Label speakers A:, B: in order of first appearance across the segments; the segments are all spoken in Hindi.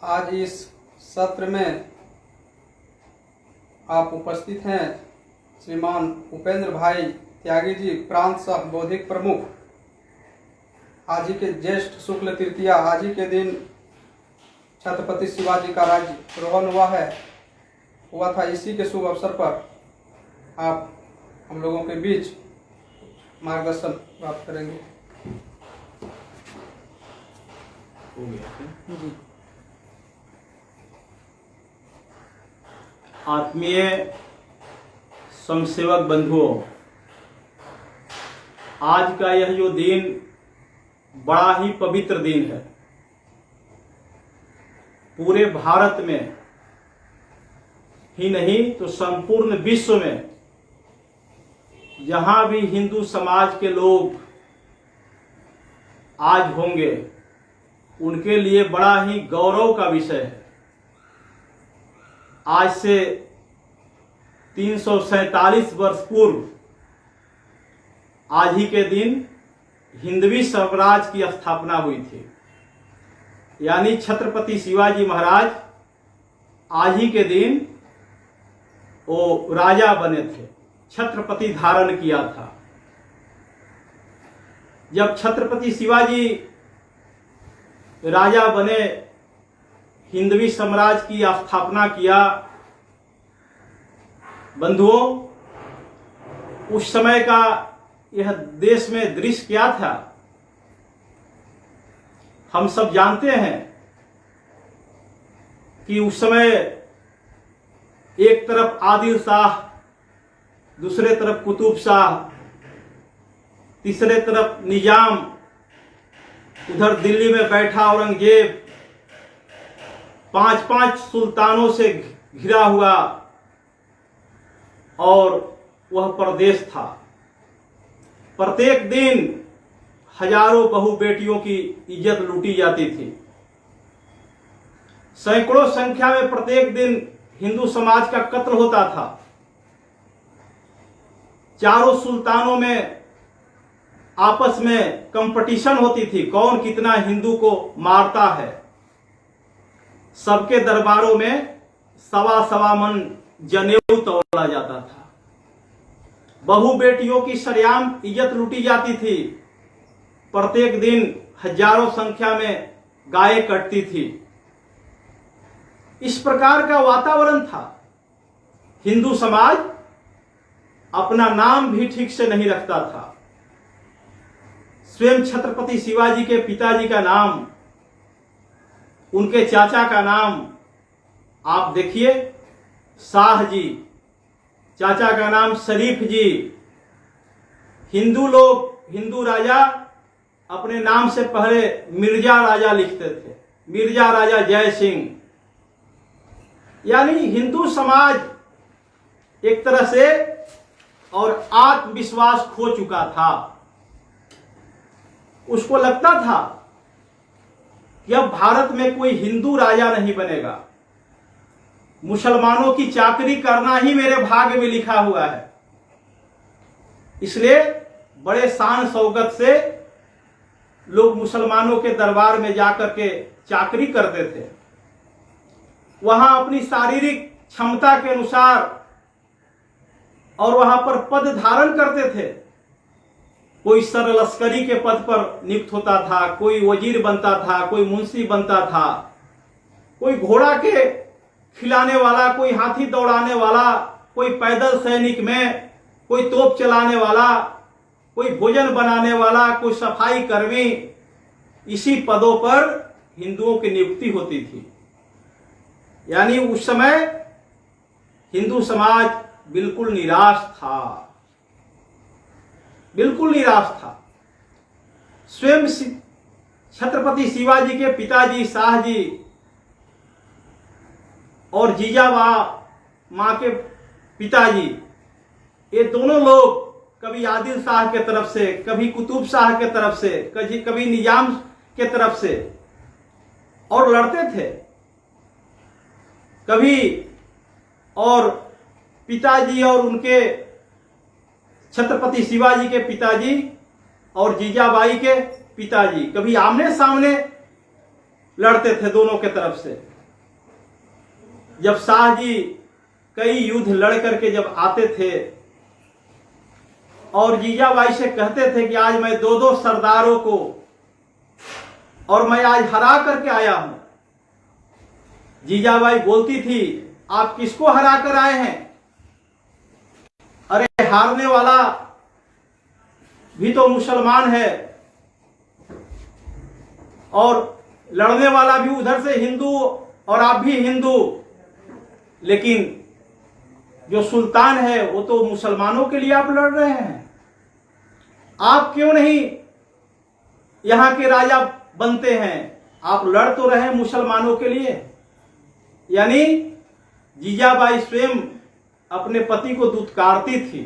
A: आज इस सत्र में आप उपस्थित हैं श्रीमान उपेंद्र भाई त्यागी जी, प्रांत सह बौद्धिक प्रमुख। आज ही के ज्येष्ठ शुक्ल तृतीया, आज ही के दिन छत्रपति शिवाजी का राज्यारोहण हुआ था। इसी के शुभ अवसर पर आप हम लोगों के बीच मार्गदर्शन प्राप्त करेंगे। जी।
B: आत्मीय स्वयंसेवक बंधुओं, आज का यह जो दिन बड़ा ही पवित्र दिन है। पूरे भारत में ही नहीं तो संपूर्ण विश्व में जहां भी हिंदू समाज के लोग आज होंगे, उनके लिए बड़ा ही गौरव का विषय है। आज से 347 वर्ष पूर्व आज ही के दिन हिंदवी साम्राज्य की स्थापना हुई थी। यानी छत्रपति शिवाजी महाराज आज ही के दिन वो राजा बने थे, छत्रपति धारण किया था। जब छत्रपति शिवाजी राजा बने, हिंदवी साम्राज्य की स्थापना किया, बंधुओं, उस समय का यह देश में दृश्य क्या था हम सब जानते हैं कि उस समय एक तरफ आदिल शाह, दूसरे तरफ कुतुब शाह, तीसरे तरफ निजाम, उधर दिल्ली में बैठा औरंगजेब, 5-5 सुल्तानों से घिरा हुआ और वह प्रदेश था। प्रत्येक दिन हजारों बहु बेटियों की इज्जत लूटी जाती थी। सैकड़ों संख्या में प्रत्येक दिन हिंदू समाज का कत्ल होता था। चारों सुल्तानों में आपस में कंपटीशन होती थी, कौन कितना हिंदू को मारता है। सबके दरबारों में सवा मन जनेऊ तोड़ा जाता था। बहु बेटियों की सरेआम इज्जत लूटी जाती थी। प्रत्येक दिन हजारों संख्या में गायें कटती थी। इस प्रकार का वातावरण था। हिंदू समाज अपना नाम भी ठीक से नहीं रखता था। स्वयं छत्रपति शिवाजी के पिताजी का नाम, उनके चाचा का नाम आप देखिए, शाह जी, चाचा का नाम शरीफ जी। हिंदू लोग, हिंदू राजा अपने नाम से पहले मिर्जा राजा लिखते थे, मिर्जा राजा जय सिंह। यानी हिंदू समाज एक तरह से और आत्मविश्वास खो चुका था। उसको लगता था कि अब भारत में कोई हिंदू राजा नहीं बनेगा, मुसलमानों की चाकरी करना ही मेरे भाग्य में लिखा हुआ है। इसलिए बड़े शान शौकत से लोग मुसलमानों के दरबार में जाकर के चाकरी करते थे। वहां अपनी शारीरिक क्षमता के अनुसार और वहां पर पद धारण करते थे। कोई सरलश्करी के पद पर नियुक्त होता था, कोई वजीर बनता था, कोई मुंशी बनता था, कोई घोड़ा के खिलाने वाला, कोई हाथी दौड़ाने वाला, कोई पैदल सैनिक में, कोई तोप चलाने वाला, कोई भोजन बनाने वाला, कोई सफाई कर्मी। इसी पदों पर हिंदुओं की नियुक्ति होती थी। यानी उस समय हिंदू समाज बिल्कुल निराश था, बिल्कुल निराश था। स्वयं छत्रपति शिवाजी के पिताजी शाह जी और जीजाबा मां के पिताजी, ये दोनों लोग कभी आदिल शाह के तरफ से, कभी कुतुब शाह के तरफ से, कभी निजाम के तरफ से और लड़ते थे। कभी और पिताजी और उनके छत्रपति शिवाजी के पिताजी और जीजाबाई के पिताजी कभी आमने सामने लड़ते थे दोनों के तरफ से। जब शाह जी कई युद्ध लड़ करके जब आते थे और जीजाबाई से कहते थे कि आज मैं दो दो सरदारों को और मैं आज हरा करके आया हूं, जीजाबाई बोलती थी आप किसको हरा कर आए हैं? अरे हारने वाला भी तो मुसलमान है और लड़ने वाला भी उधर से हिंदू और आप भी हिंदू, लेकिन जो सुल्तान है वो तो मुसलमानों के लिए आप लड़ रहे हैं। आप क्यों नहीं यहां के राजा बनते हैं? आप लड़ तो रहे हैं मुसलमानों के लिए। यानी जीजाबाई स्वयं अपने पति को दुत्कारती थी।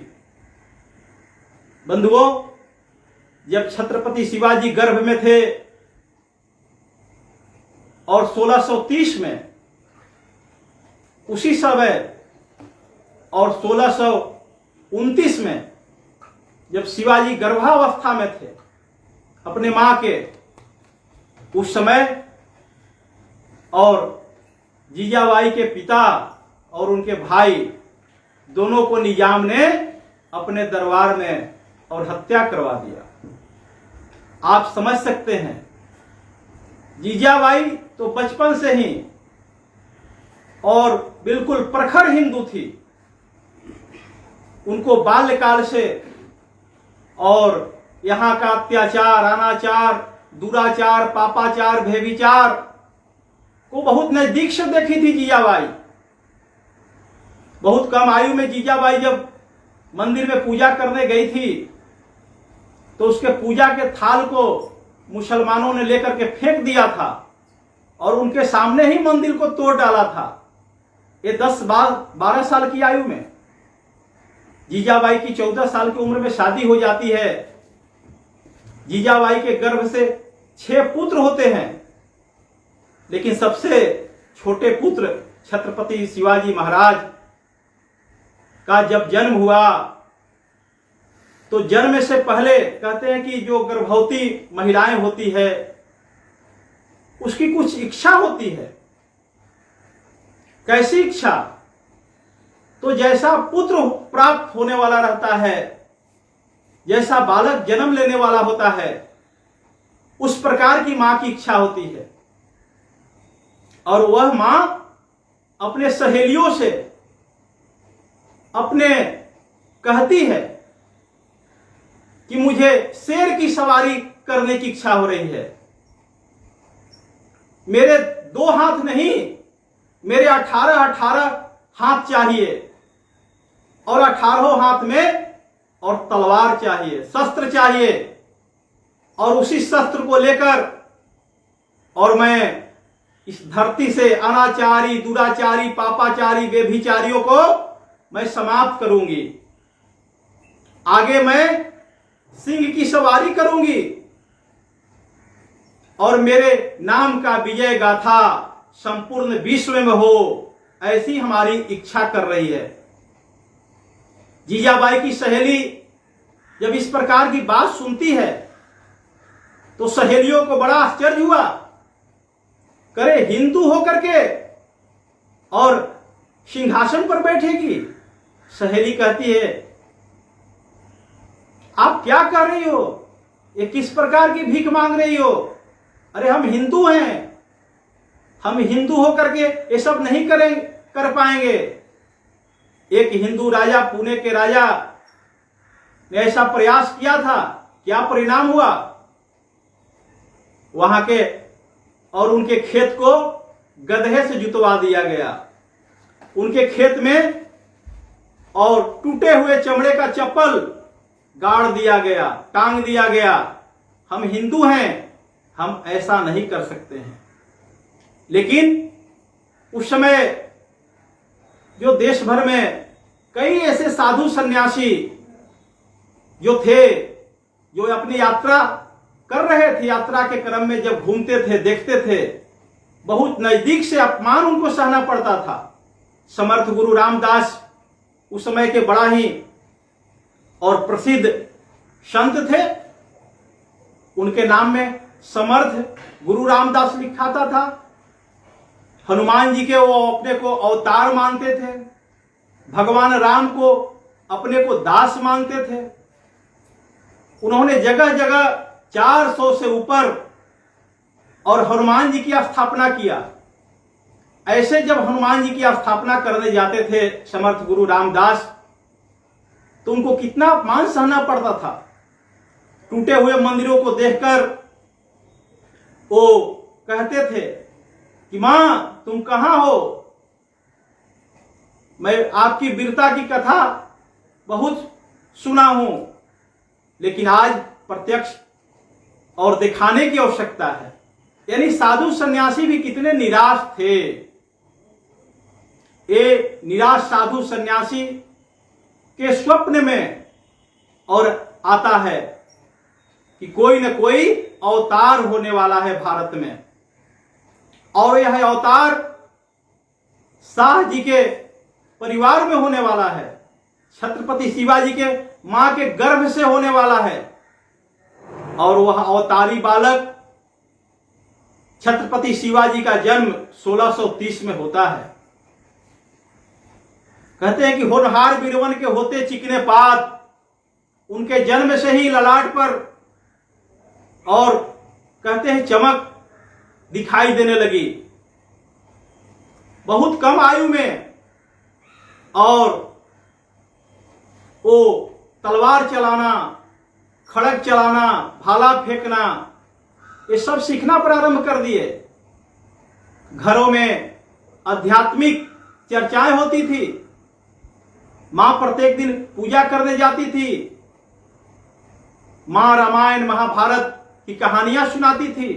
B: बंधुओं, जब छत्रपति शिवाजी गर्भ में थे और 1630 में उसी समय और 1629 में जब शिवाजी गर्भावस्था में थे अपने मां के, उस समय और जीजाबाई के पिता और उनके भाई दोनों को निजाम ने अपने दरबार में और हत्या करवा दिया। आप समझ सकते हैं, जीजाबाई तो बचपन से ही और बिल्कुल प्रखर हिंदू थी। उनको बाल्यकाल से और यहां का अत्याचार, अनाचार, दुराचार, पापाचार, भेविचार को बहुत नजदीक से देखी थी जीजाबाई। बहुत कम आयु में जीजाबाई जब मंदिर में पूजा करने गई थी तो उसके पूजा के थाल को मुसलमानों ने लेकर के फेंक दिया था और उनके सामने ही मंदिर को तोड़ डाला था। ये 10-12 साल की आयु में। जीजाबाई की 14 साल की उम्र में शादी हो जाती है। जीजाबाई के गर्भ से 6 पुत्र होते हैं, लेकिन सबसे छोटे पुत्र छत्रपति शिवाजी महाराज का जब जन्म हुआ तो जन्म से पहले कहते हैं कि जो गर्भवती महिलाएं होती है उसकी कुछ इच्छा होती है। कैसी इच्छा? तो जैसा पुत्र प्राप्त होने वाला रहता है, जैसा बालक जन्म लेने वाला होता है, उस प्रकार की मां की इच्छा होती है। और वह मां अपने सहेलियों से अपने कहती है कि मुझे शेर की सवारी करने की इच्छा हो रही है। मेरे 2 हाथ नहीं, मेरे 18 हाथ चाहिए और 18 हाथ में और तलवार चाहिए, शस्त्र चाहिए, और उसी शस्त्र को लेकर और मैं इस धरती से अनाचारी, दुराचारी, पापाचारी, व्यभिचारियों को मैं समाप्त करूंगी। आगे मैं सिंह की सवारी करूंगी और मेरे नाम का विजय गाथा संपूर्ण विश्व में हो, ऐसी हमारी इच्छा कर रही है। जीजाबाई की सहेली जब इस प्रकार की बात सुनती है तो सहेलियों को बड़ा आश्चर्य हुआ। करे हिंदू होकर के और सिंहासन पर बैठेगी? सहेली कहती है आप क्या कर रही हो? ये किस प्रकार की भीख मांग रही हो? अरे हम हिंदू हैं, हम हिंदू होकर के ये सब नहीं कर पाएंगे। एक हिंदू राजा, पुणे के राजा ने ऐसा प्रयास किया था, क्या परिणाम हुआ? वहां के और उनके खेत को गधे से जुतवा दिया गया। उनके खेत में और टूटे हुए चमड़े का चप्पल गाड़ दिया गया, टांग दिया गया। हम हिंदू हैं, हम ऐसा नहीं कर सकते हैं। लेकिन उस समय जो देश भर में कई ऐसे साधु सन्यासी जो थे, जो अपनी यात्रा कर रहे थे, यात्रा के क्रम में जब घूमते थे, देखते थे, बहुत नजदीक से अपमान उनको सहना पड़ता था। समर्थ गुरु रामदास उस समय के बड़ा ही और प्रसिद्ध संत थे। उनके नाम में समर्थ गुरु रामदास लिखाता था। हनुमान जी के वो अपने को अवतार मानते थे। भगवान राम को अपने को दास मानते थे। उन्होंने जगह जगह 400 से ऊपर और हनुमान जी की स्थापना किया। ऐसे जब हनुमान जी की स्थापना करने जाते थे समर्थ गुरु रामदास, तो उनको कितना अपमान सहना पड़ता था। टूटे हुए मंदिरों को देखकर वो कहते थे कि मां तुम कहां हो, मैं आपकी वीरता की कथा बहुत सुना हूं, लेकिन आज प्रत्यक्ष और दिखाने की आवश्यकता है। यानी साधु सन्यासी भी कितने निराश थे। ये निराश साधु सन्यासी के स्वप्न में और आता है कि कोई न कोई अवतार होने वाला है भारत में, और यह अवतार शाह जी के परिवार में होने वाला है। छत्रपति शिवाजी के मां के गर्भ से होने वाला है, और वह अवतारी बालक छत्रपति शिवाजी का जन्म 1630 में होता है। कहते हैं कि होनहार बीरवन के होते चिकने पात, उनके जन्म से ही ललाट पर और कहते हैं चमक दिखाई देने लगी। बहुत कम आयु में, और वो तलवार चलाना, खड़ग चलाना, भाला फेंकना, ये सब सीखना प्रारंभ कर दिए। घरों में आध्यात्मिक चर्चाएं होती थी। मां प्रत्येक दिन पूजा करने जाती थी। मां रामायण महाभारत की कहानियां सुनाती थी।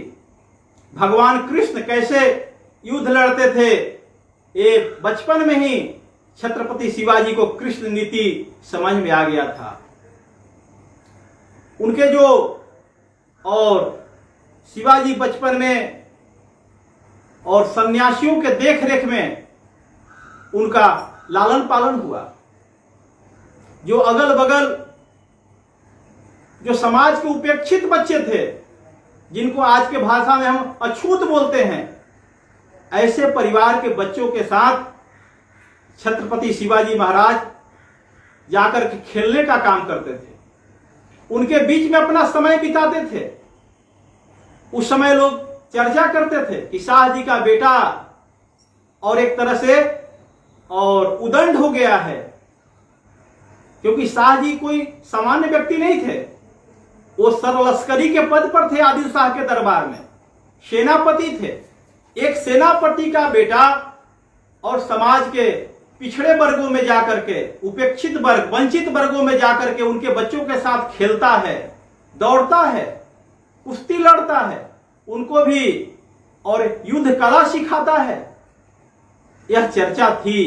B: भगवान कृष्ण कैसे युद्ध लड़ते थे, ये बचपन में ही छत्रपति शिवाजी को कृष्ण नीति समझ में आ गया था। उनके जो और शिवाजी बचपन में और सन्यासियों के देख रेख में उनका लालन पालन हुआ। जो अगल बगल जो समाज के उपेक्षित बच्चे थे, जिनको आज के भाषा में हम अछूत बोलते हैं, ऐसे परिवार के बच्चों के साथ छत्रपति शिवाजी महाराज जाकर के खेलने का काम करते थे। उनके बीच में अपना समय बिताते थे। उस समय लोग चर्चा करते थे कि शाह जी का बेटा और एक तरह से और उदंड हो गया है, क्योंकि शाह जी कोई सामान्य व्यक्ति नहीं थे। वो सरलश्करी के पद पर थे। आदिल शाह के दरबार में सेनापति थे। एक सेनापति का बेटा और समाज के पिछड़े वर्गों में जाकर के, उपेक्षित वर्ग, वंचित वर्गों में जाकर के उनके बच्चों के साथ खेलता है, दौड़ता है, कुश्ती लड़ता है, उनको भी और युद्ध कला सिखाता है। यह चर्चा थी।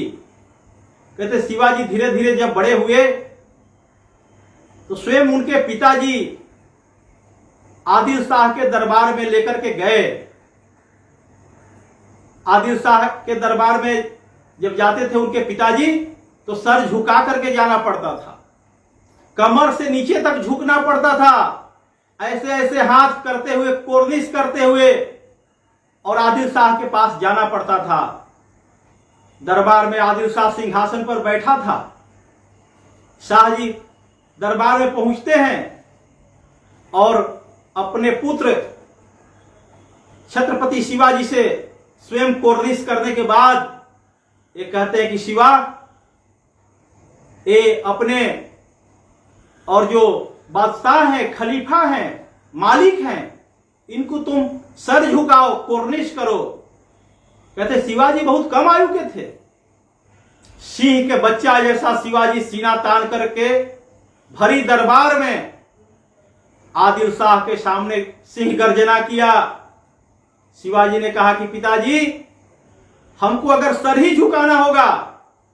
B: कहते शिवाजी धीरे धीरे जब बड़े हुए तो स्वयं उनके पिताजी आदिल शाह के दरबार में लेकर के गए। आदिल शाह के दरबार में जब जाते थे उनके पिताजी, तो सर झुका करके जाना पड़ता था। कमर से नीचे तक झुकना पड़ता था। ऐसे ऐसे हाथ करते हुए, कोर्निश करते हुए, और आदिल शाह के पास जाना पड़ता था। दरबार में आदिल शाह सिंहासन पर बैठा था। शाह जी दरबार में पहुंचते हैं और अपने पुत्र छत्रपति शिवाजी से स्वयं कोर्निश करने के बाद ये कहते हैं कि शिवा, ये अपने और जो बादशाह हैं, खलीफा हैं, मालिक हैं, इनको तुम सर झुकाओ, कोर्निश करो। कहते शिवाजी बहुत कम आयु के थे। सिंह के बच्चा जैसा शिवाजी सीना तान करके भरी दरबार में आदिल शाह के सामने सिंह गर्जना किया। शिवाजी ने कहा कि पिताजी, हमको अगर सर ही झुकाना होगा,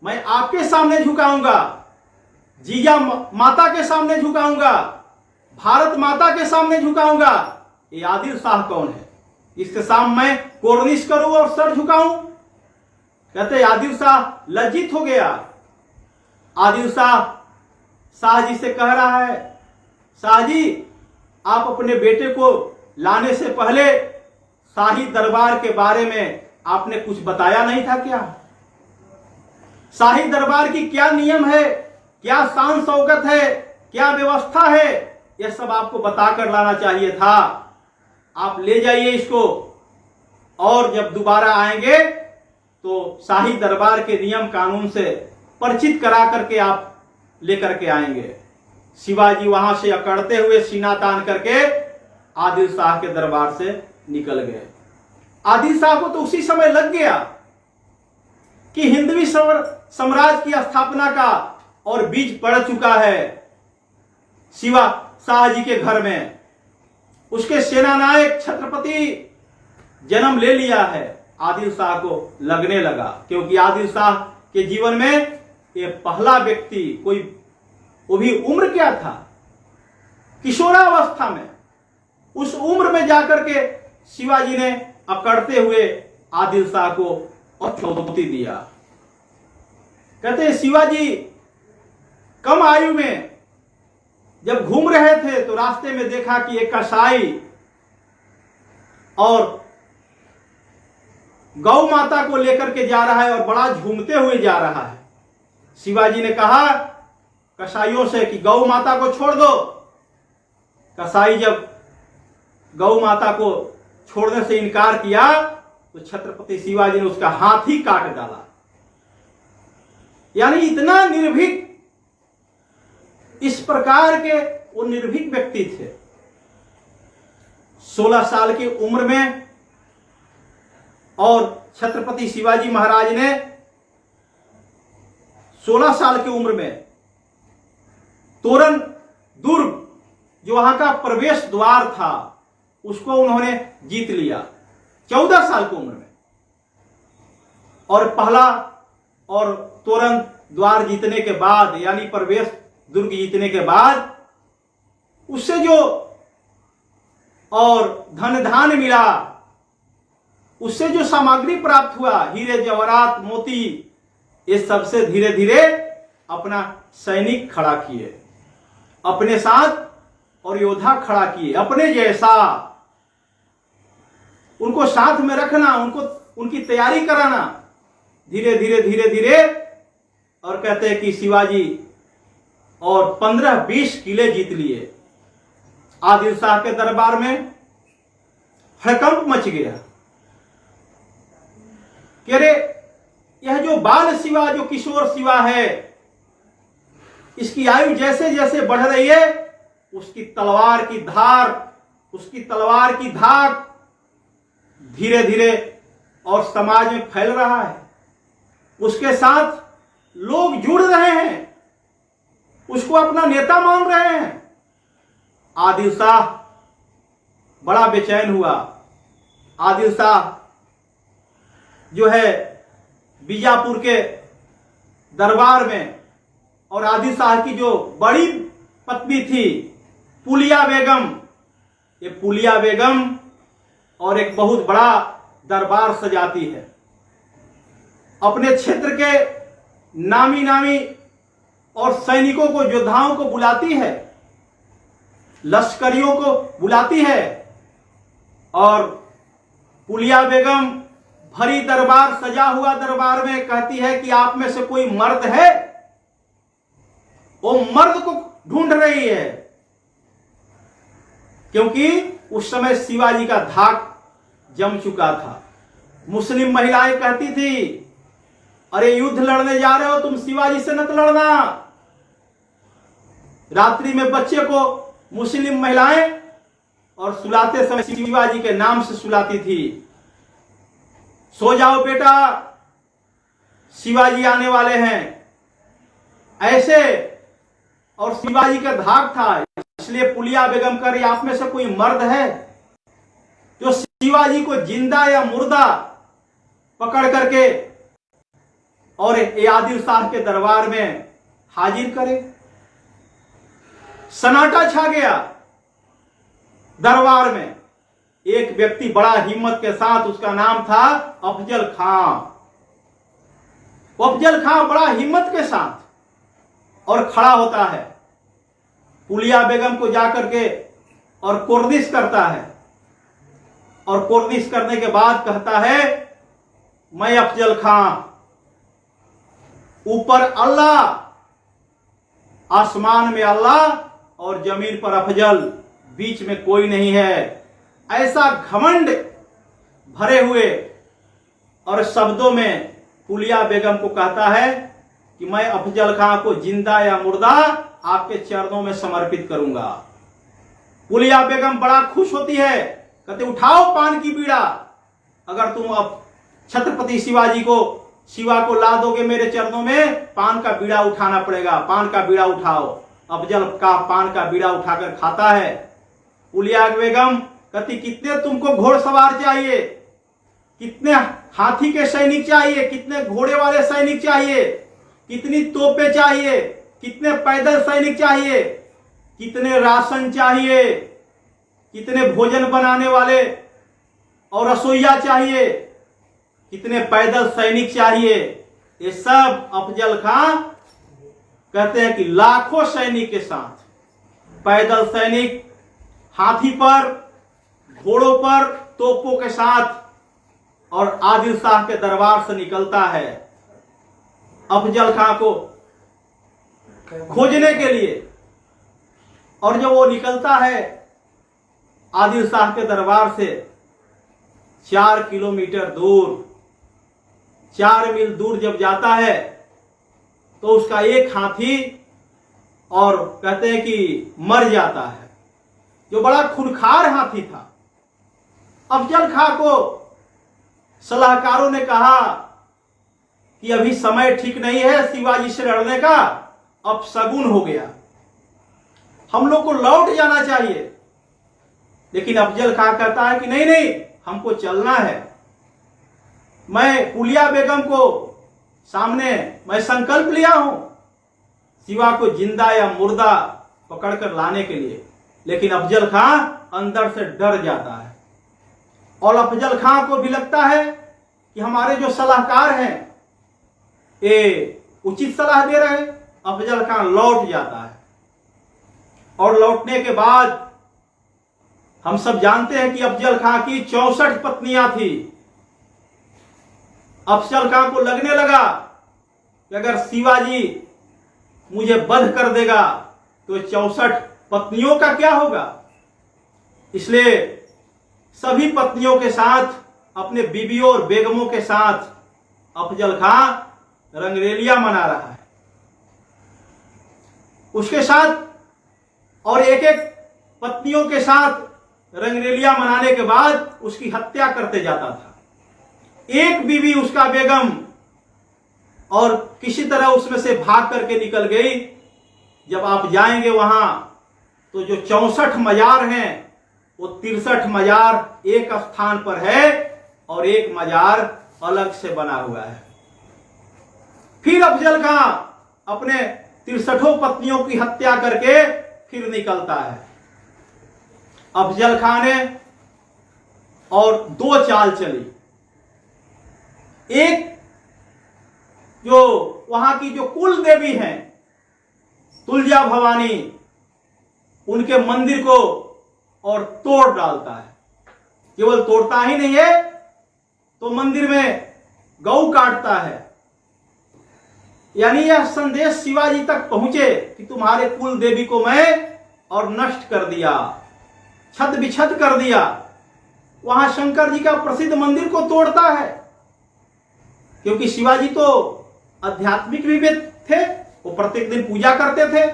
B: मैं आपके सामने झुकाऊंगा, जीजा माता के सामने झुकाऊंगा, भारत माता के सामने झुकाऊंगा। ये आदिल शाह कौन है, इसके सामने मैं कोर्निश करूं और सर झुकाऊं? कहते आदिल शाह लज्जित हो गया। आदिल शाह शाह जी से कह रहा है, शाह जी आप अपने बेटे को लाने से पहले शाही दरबार के बारे में आपने कुछ बताया नहीं था क्या? शाही दरबार की क्या नियम है, क्या शान शौकत है, क्या व्यवस्था है, यह सब आपको बताकर लाना चाहिए था। आप ले जाइए इसको, और जब दोबारा आएंगे तो शाही दरबार के नियम कानून से परिचित करा करके आप लेकर के आएंगे। शिवाजी वहां से अकड़ते हुए सीना तान करके आदिल शाह के दरबार से निकल गए। आदिल शाह को तो उसी समय लग गया कि हिंदवी साम्राज्य की स्थापना का और बीज पड़ चुका है शिवा शाह जी के घर में। उसके सेनानायक छत्रपति जन्म ले लिया है, आदिल शाह को लगने लगा, क्योंकि आदिल शाह के जीवन में ये पहला व्यक्ति, कोई वो भी उम्र क्या था, किशोरावस्था में, उस उम्र में जाकर के शिवाजी ने अकड़ते हुए आदिल शाह को चुनौती दिया। कहते हैं शिवाजी कम आयु में जब घूम रहे थे तो रास्ते में देखा कि एक कसाई और गौ माता को लेकर के जा रहा है और बड़ा झूमते हुए जा रहा है। शिवाजी ने कहा कसाईयों से कि गौ माता को छोड़ दो। कसाई जब गौ माता को छोड़ने से इनकार किया तो छत्रपति शिवाजी ने उसका हाथ ही काट डाला। यानी इतना निर्भीक, इस प्रकार के वो निर्भीक व्यक्ति थे। 16 साल की उम्र में और छत्रपति शिवाजी महाराज ने 16 साल की उम्र में तोरण दुर्ग, जो वहां का प्रवेश द्वार था, उसको उन्होंने जीत लिया 14 साल की उम्र में। और पहला और तोरण द्वार जीतने के बाद, यानी प्रवेश दुर्ग जीतने के बाद, उससे जो और धन धान मिला, उससे जो सामग्री प्राप्त हुआ, हीरे जवाहरात मोती, ये सबसे धीरे धीरे अपना सैनिक खड़ा किए, अपने साथ और योद्धा खड़ा किए, अपने जैसा उनको साथ में रखना, उनको उनकी तैयारी कराना, धीरे धीरे धीरे धीरे। और कहते हैं कि शिवाजी और 15-20 किले जीत लिए। आदिल शाह के दरबार में हड़कंप मच गया कि अरे यह जो बाल शिवा, जो किशोर शिवा है, इसकी आयु जैसे जैसे बढ़ रही है, उसकी तलवार की धार, उसकी तलवार की धाक धीरे धीरे और समाज में फैल रहा है। उसके साथ लोग जुड़ रहे हैं, उसको अपना नेता मान रहे हैं। आदिल शाह बड़ा बेचैन हुआ। आदिल शाह जो है बीजापुर के दरबार में, और आदिल शाह की जो बड़ी पत्नी थी पुलिया बेगम, ये पुलिया बेगम और एक बहुत बड़ा दरबार सजाती है। अपने क्षेत्र के नामी नामी और सैनिकों को, योद्धाओं को बुलाती है, लश्करियों को बुलाती है, और पुलिया बेगम भरी दरबार, सजा हुआ दरबार में कहती है कि आप में से कोई मर्द है? वो मर्द को ढूंढ रही है, क्योंकि उस समय शिवाजी का धाक जम चुका था। मुस्लिम महिलाएं कहती थी, अरे युद्ध लड़ने जा रहे हो तुम, शिवाजी से मत लड़ना। रात्रि में बच्चे को मुस्लिम महिलाएं और सुलाते समय शिवाजी के नाम से सुलाती थी, सो जाओ बेटा, शिवाजी आने वाले हैं, ऐसे। और शिवाजी का धाक था, इसलिए पुलिया बेगम कर रही, आप में से कोई मर्द है जो शिवाजी को जिंदा या मुर्दा पकड़ करके और आदिल शाह के दरबार में हाजिर करे। सन्नाटा छा गया दरबार में। एक व्यक्ति बड़ा हिम्मत के साथ, उसका नाम था अफजल खां। अफजल खां बड़ा हिम्मत के साथ और खड़ा होता है पुलिया बेगम को जाकर के और कोर्निश करता है, और कोर्निश करने के बाद कहता है, मैं अफजल खां, ऊपर अल्लाह, आसमान में अल्लाह और जमीन पर अफजल, बीच में कोई नहीं है। ऐसा घमंड भरे हुए और शब्दों में पुलिया बेगम को कहता है कि मैं अफजल खां को जिंदा या मुर्दा आपके चरणों में समर्पित करूंगा। पुलिया बेगम बड़ा खुश होती है, कहते उठाओ पान की बीड़ा, अगर तुम अब छत्रपति शिवा को ला दोगे मेरे चरणों में, पान का बीड़ा उठाना पड़ेगा, पान का बीड़ा उठाओ। अफजल का पान का बीड़ा उठाकर खाता है। पुलिया बेगम कहती कितने तुमको घोड़सवार चाहिए, कितने हाथी के सैनिक चाहिए, कितने घोड़े वाले सैनिक चाहिए, कितनी तोपें चाहिए, कितने पैदल सैनिक चाहिए, कितने राशन चाहिए, कितने भोजन बनाने वाले और रसोइया चाहिए, कितने पैदल सैनिक चाहिए। ये सब अफजल खां कहते हैं कि लाखों सैनिक के साथ, पैदल सैनिक हाथी पर, घोड़ों पर, तोपों के साथ, और आदिल शाह के दरबार से निकलता है अफजल खां को खोजने के लिए। और जब वो निकलता है आदिल शाह के दरबार से 4 किलोमीटर दूर, 4 मील दूर जब जाता है तो उसका एक हाथी और कहते हैं कि मर जाता है, जो बड़ा खूंखार हाथी था। अफजल खां को सलाहकारों ने कहा कि अभी समय ठीक नहीं है शिवाजी से लड़ने का, अब शगुन हो गया, हम लोग को लौट जाना चाहिए। लेकिन अफजल खां कहता है कि नहीं नहीं, हमको चलना है। मैं पुलिया बेगम को सामने मैं संकल्प लिया हूं शिवा को जिंदा या मुर्दा पकड़कर लाने के लिए। लेकिन अफजल खां अंदर से डर जाता है, और अफजल खां को भी लगता है कि हमारे जो सलाहकार हैं ये उचित सलाह दे रहे हैं। अफजल खां लौट जाता है, और लौटने के बाद हम सब जानते हैं कि अफजल खां की 64 पत्नियां थी। अफजल खां को लगने लगा कि अगर शिवाजी मुझे वध कर देगा तो 64 पत्नियों का क्या होगा। इसलिए सभी पत्नियों के साथ, अपने बीवियों और बेगमों के साथ अफजल खां रंगरेलिया मना रहा है। उसके साथ और एक एक पत्नियों के साथ रंगरेलिया मनाने के बाद उसकी हत्या करते जाता था। एक बीवी उसका बेगम और किसी तरह उसमें से भाग करके निकल गई। जब आप जाएंगे वहां तो जो 64 मजार हैं वो 63 मजार एक स्थान पर है और एक मजार अलग से बना हुआ है। फिर अफजल खां अपने 63 पत्नियों की हत्या करके फिर निकलता है। अफजल खां ने और 2 चाल चली। एक, जो वहां की जो कुल देवी हैं तुलजा भवानी, उनके मंदिर को और तोड़ डालता है। केवल तोड़ता ही नहीं है तो मंदिर में गौ काटता है। यानी यह संदेश शिवाजी तक पहुंचे कि तुम्हारे कुल देवी को मैं और नष्ट कर दिया, छत बिछत कर दिया। वहां शंकर जी का प्रसिद्ध मंदिर को तोड़ता है, क्योंकि शिवाजी तो आध्यात्मिक भी थे, वो प्रत्येक दिन पूजा करते थे।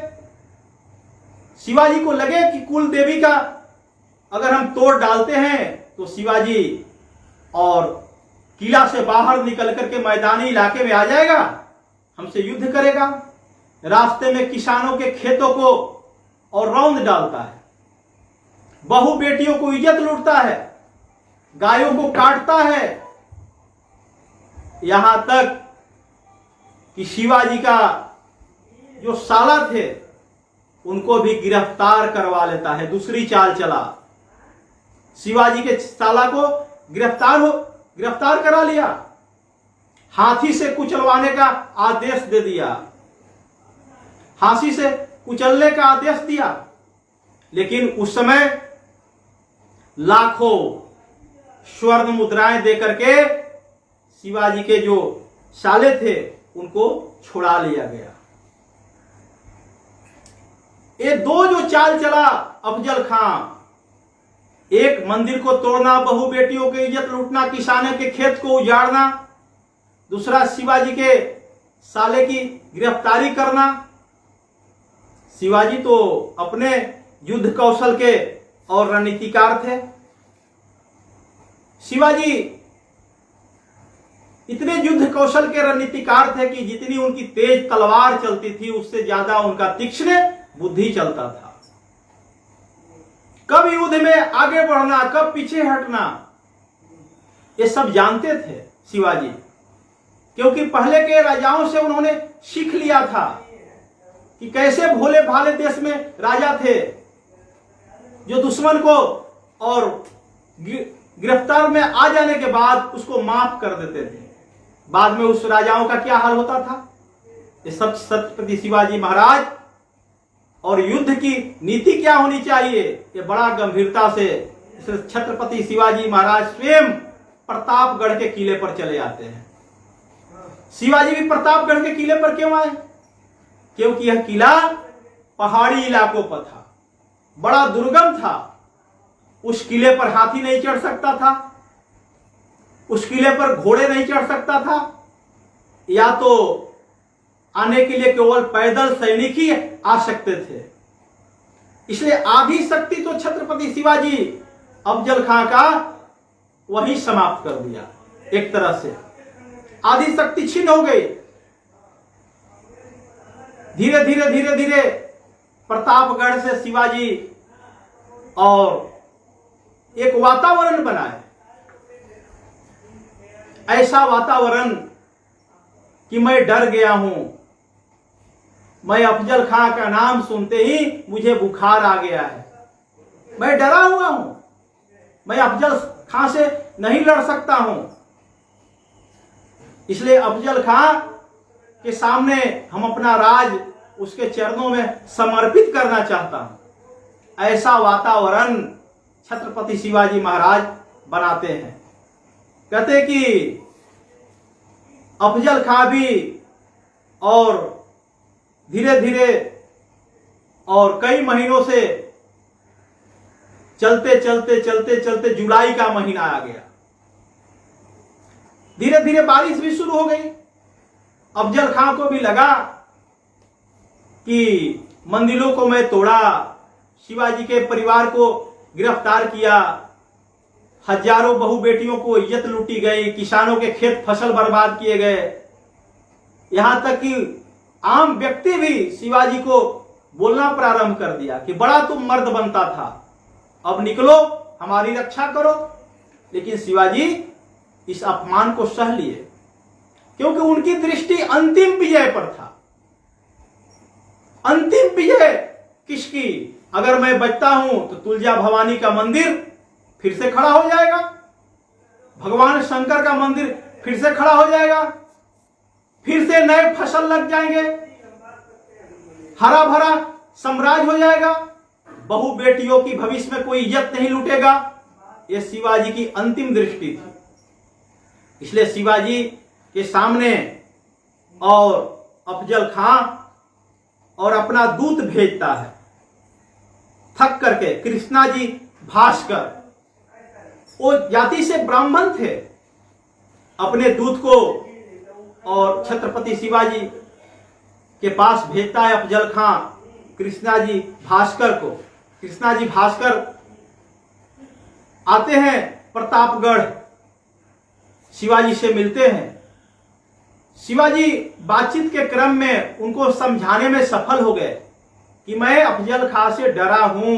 B: शिवाजी को लगे कि कुल देवी का अगर हम तोड़ डालते हैं तो शिवाजी और किला से बाहर निकल करके मैदानी इलाके में आ जाएगा, हमसे युद्ध करेगा। रास्ते में किसानों के खेतों को और रौंद डालता है, बहू बेटियों को इज्जत लूटता है, गायों को काटता है। यहां तक कि शिवाजी का जो साला थे उनको भी गिरफ्तार करवा लेता है। दूसरी चाल चला, शिवाजी के साला को गिरफ्तार करा लिया, हाथी से कुचलवाने का आदेश दे दिया, फांसी से कुचलने का आदेश दिया। लेकिन उस समय लाखों स्वर्ण मुद्राएं देकर के शिवाजी के जो साले थे उनको छुड़ा लिया गया। ये दो जो चाल चला अफजल खां, एक मंदिर को तोड़ना, बहू बेटियों की इज्जत लूटना, किसानों के खेत को उजाड़ना, दूसरा शिवाजी के साले की गिरफ्तारी करना। शिवाजी तो अपने युद्ध कौशल के और रणनीतिकार थे। शिवाजी इतने युद्ध कौशल के रणनीतिकार थे कि जितनी उनकी तेज तलवार चलती थी उससे ज्यादा उनका तीक्ष्ण बुद्धि चलता था। कब युद्ध में आगे बढ़ना, कब पीछे हटना, ये सब जानते थे शिवाजी, क्योंकि पहले के राजाओं से उन्होंने सीख लिया था कि कैसे भोले भाले देश में राजा थे जो दुश्मन को और गिरफ्तार में आ जाने के बाद उसको माफ कर देते थे। बाद में उस राजाओं का क्या हाल होता था, ये सब छत्रपति शिवाजी महाराज और युद्ध की नीति क्या होनी चाहिए, ये बड़ा गंभीरता से छत्रपति शिवाजी महाराज स्वयं प्रतापगढ़ के किले पर चले आते हैं। शिवाजी भी प्रतापगढ़ के किले पर क्यों आए? क्योंकि यह किला पहाड़ी इलाकों पर था, बड़ा दुर्गम था। उस किले पर हाथी नहीं चढ़ सकता था, उस किले पर घोड़े नहीं चढ़ सकता था, या तो आने के लिए केवल पैदल सैनिक ही आ सकते थे। इसलिए आधी शक्ति तो छत्रपति शिवाजी अफजल खां का वही समाप्त कर दिया। एक तरह से आधी शक्ति छीन हो गई। धीरे धीरे धीरे धीरे प्रतापगढ़ से शिवाजी और एक वातावरण बनाए, ऐसा वातावरण कि मैं डर गया हूं। मैं अफजल खां का नाम सुनते ही मुझे बुखार आ गया है, मैं डरा हुआ हूं, मैं अफजल खां से नहीं लड़ सकता हूं। इसलिए अफजल खां के सामने हम अपना राज उसके चरणों में समर्पित करना चाहता हूं। ऐसा वातावरण छत्रपति शिवाजी महाराज बनाते हैं। कहते कि अफजल खां भी और धीरे धीरे और कई महीनों से चलते चलते चलते चलते जुलाई का महीना आ गया। धीरे धीरे बारिश भी शुरू हो गई। अफजल खां को भी लगा कि मंदिरों को मैं तोड़ा, शिवाजी के परिवार को गिरफ्तार किया, हजारों बहू बेटियों को इज्जत लूटी गई, किसानों के खेत फसल बर्बाद किए गए, यहां तक कि आम व्यक्ति भी शिवाजी को बोलना प्रारंभ कर दिया कि बड़ा तुम मर्द बनता था, अब निकलो हमारी रक्षा करो। लेकिन शिवाजी इस अपमान को सह लिए, क्योंकि उनकी दृष्टि अंतिम विजय पर था। अंतिम विजय किसकी? अगर मैं बचता हूं तो तुलजा भवानी का मंदिर फिर से खड़ा हो जाएगा, भगवान शंकर का मंदिर फिर से खड़ा हो जाएगा, फिर से नए फसल लग जाएंगे, हरा भरा साम्राज्य हो जाएगा, बहु बेटियों की भविष्य में कोई इज्जत नहीं लूटेगा। यह शिवाजी की अंतिम दृष्टि थी। इसलिए शिवाजी के सामने और अफजल खां और अपना दूत भेजता है, थक करके कृष्णा जी भास्कर, वो जाति से ब्राह्मण थे, अपने दूत को और छत्रपति शिवाजी के पास भेजता है अफजल खां कृष्णा जी भास्कर को। कृष्णा जी भास्कर आते हैं प्रतापगढ़, शिवाजी से मिलते हैं। शिवाजी बातचीत के क्रम में उनको समझाने में सफल हो गए कि मैं अफजल खां से डरा हूं।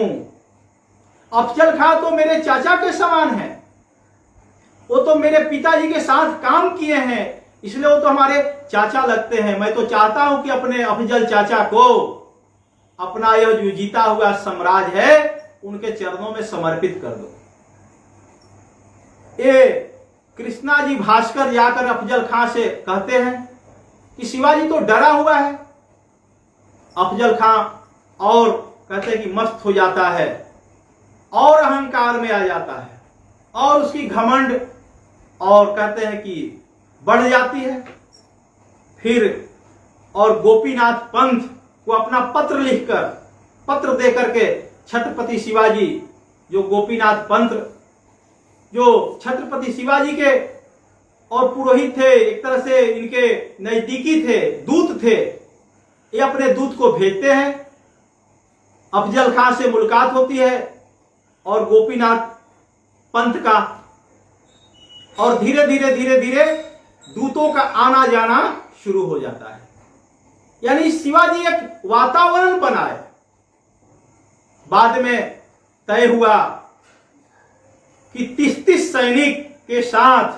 B: अफजल खां तो मेरे चाचा के समान है, वो तो मेरे पिताजी के साथ काम किए हैं, इसलिए वो तो हमारे चाचा लगते हैं। मैं तो चाहता हूं कि अपने अफजल चाचा को अपना यह जो जीता हुआ साम्राज्य है उनके चरणों में समर्पित कर दो। ये कृष्णा जी भास्कर जाकर अफजल खां से कहते हैं कि शिवाजी तो डरा हुआ है। अफजल खां और कहते हैं कि मस्त हो जाता है और अहंकार में आ जाता है और उसकी घमंड और कहते हैं कि बढ़ जाती है। फिर और गोपीनाथ पंत को अपना पत्र लिखकर, पत्र देकर के छत्रपति शिवाजी, जो गोपीनाथ पंत जो छत्रपति शिवाजी के और पुरोहित थे, एक तरह से इनके नजदीकी थे, दूत थे, ये अपने दूत को भेजते हैं। अफजल खां से मुलाकात होती है और गोपीनाथ पंत का, और धीरे धीरे दूतों का आना जाना शुरू हो जाता है। यानी शिवाजी एक वातावरण बनाए। बाद में तय हुआ कि 30 सैनिक के साथ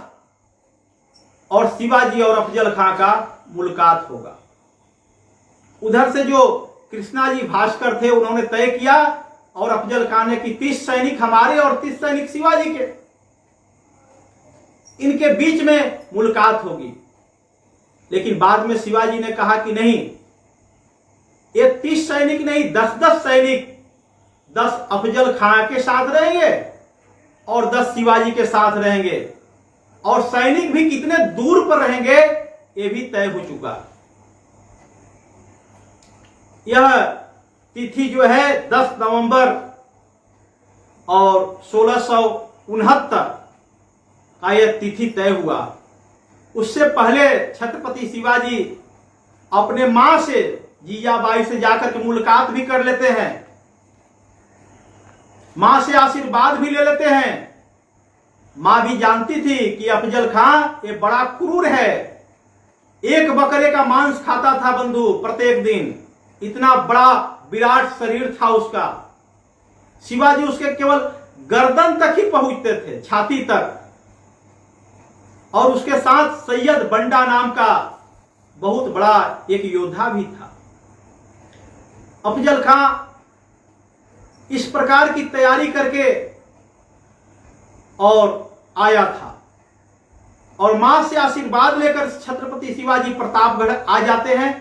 B: और शिवाजी और अफजल खां का मुलाकात होगा। उधर से जो कृष्णा जी भास्कर थे उन्होंने तय किया और अफजल खान ने कि 30 सैनिक हमारे और 30 सैनिक शिवाजी के, इनके बीच में मुलाकात होगी। लेकिन बाद में शिवाजी ने कहा कि नहीं, ये 30 सैनिक नहीं, 10-10 सैनिक, 10 अफजल खां के साथ रहेंगे और 10 शिवाजी के साथ रहेंगे, और सैनिक भी कितने दूर पर रहेंगे ये भी तय हो चुका। यह तिथि जो है 10 नवंबर और 1669 का यह तिथि तय हुआ। उससे पहले छत्रपति शिवाजी अपने मां से, जीजाबाई से जाकर के मुलाकात भी कर लेते हैं, मां से आशीर्वाद भी ले लेते हैं। मां भी जानती थी कि अफजल खां ये बड़ा क्रूर है, एक बकरे का मांस खाता था बंधु प्रत्येक दिन, इतना बड़ा विराट शरीर था उसका। शिवाजी उसके केवल गर्दन तक ही पहुंचते थे, छाती तक। और उसके साथ सैयद बंडा नाम का बहुत बड़ा एक योद्धा भी था। अफजल खां इस प्रकार की तैयारी करके और आया था, और मां से आशीर्वाद लेकर छत्रपति शिवाजी प्रतापगढ़ आ जाते हैं।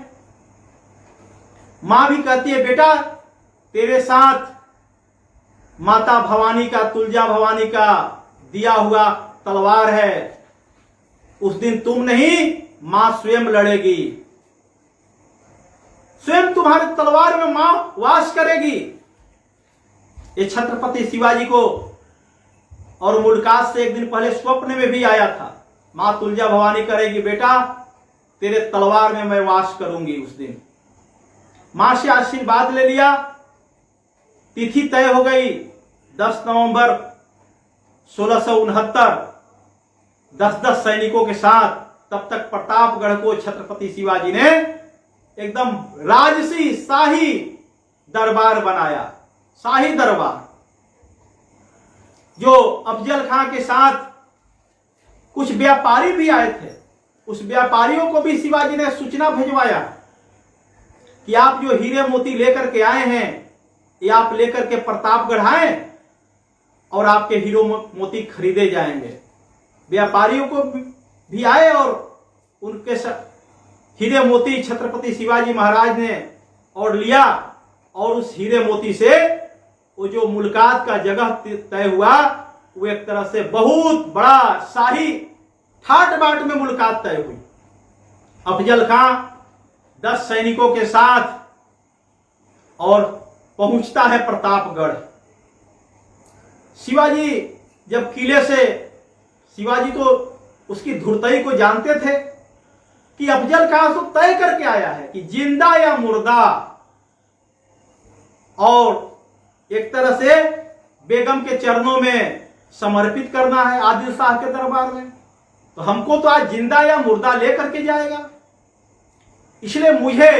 B: मां भी कहती है, बेटा तेरे साथ माता भवानी का, तुलजा भवानी का दिया हुआ तलवार है, उस दिन तुम नहीं मां स्वयं लड़ेगी, स्वयं तुम्हारे तलवार में मां वास करेगी। ये छत्रपति शिवाजी को और मुलाकात से एक दिन पहले स्वप्न में भी आया था। मां तुलजा भवानी करेगी, बेटा तेरे तलवार में मैं वास करूंगी उस दिन। मां से आशीर्वाद ले लिया। तिथि तय हो गई 10 नवंबर 1669, 10-10 सैनिकों के साथ। तब तक प्रतापगढ़ को छत्रपति शिवाजी ने एकदम राजसी शाही दरबार बनाया, शाही दरबार। जो अफजल खां के साथ कुछ व्यापारी भी आए थे, उस व्यापारियों को भी शिवाजी ने सूचना भिजवाया कि आप जो हीरे मोती लेकर के आए हैं, ये आप लेकर के प्रतापगढ़ आए और आपके हीरो मोती खरीदे जाएंगे। व्यापारियों को भी आए और उनके हीरे मोती छत्रपति शिवाजी महाराज ने और लिया, और उस हीरे मोती से वो जो मुलाकात का जगह तय हुआ, वो एक तरह से बहुत बड़ा शाही ठाट बाट में मुलाकात तय हुई। अफजल खां 10 सैनिकों के साथ और पहुंचता है प्रतापगढ़। शिवाजी जब किले से, शिवाजी तो उसकी धुरतई को जानते थे कि अफजल खां तो तय करके आया है कि जिंदा या मुर्दा, और एक तरह से बेगम के चरणों में समर्पित करना है आदिल शाह के दरबार में। तो हमको तो आज जिंदा या मुर्दा लेकर के जाएगा, इसलिए मुझे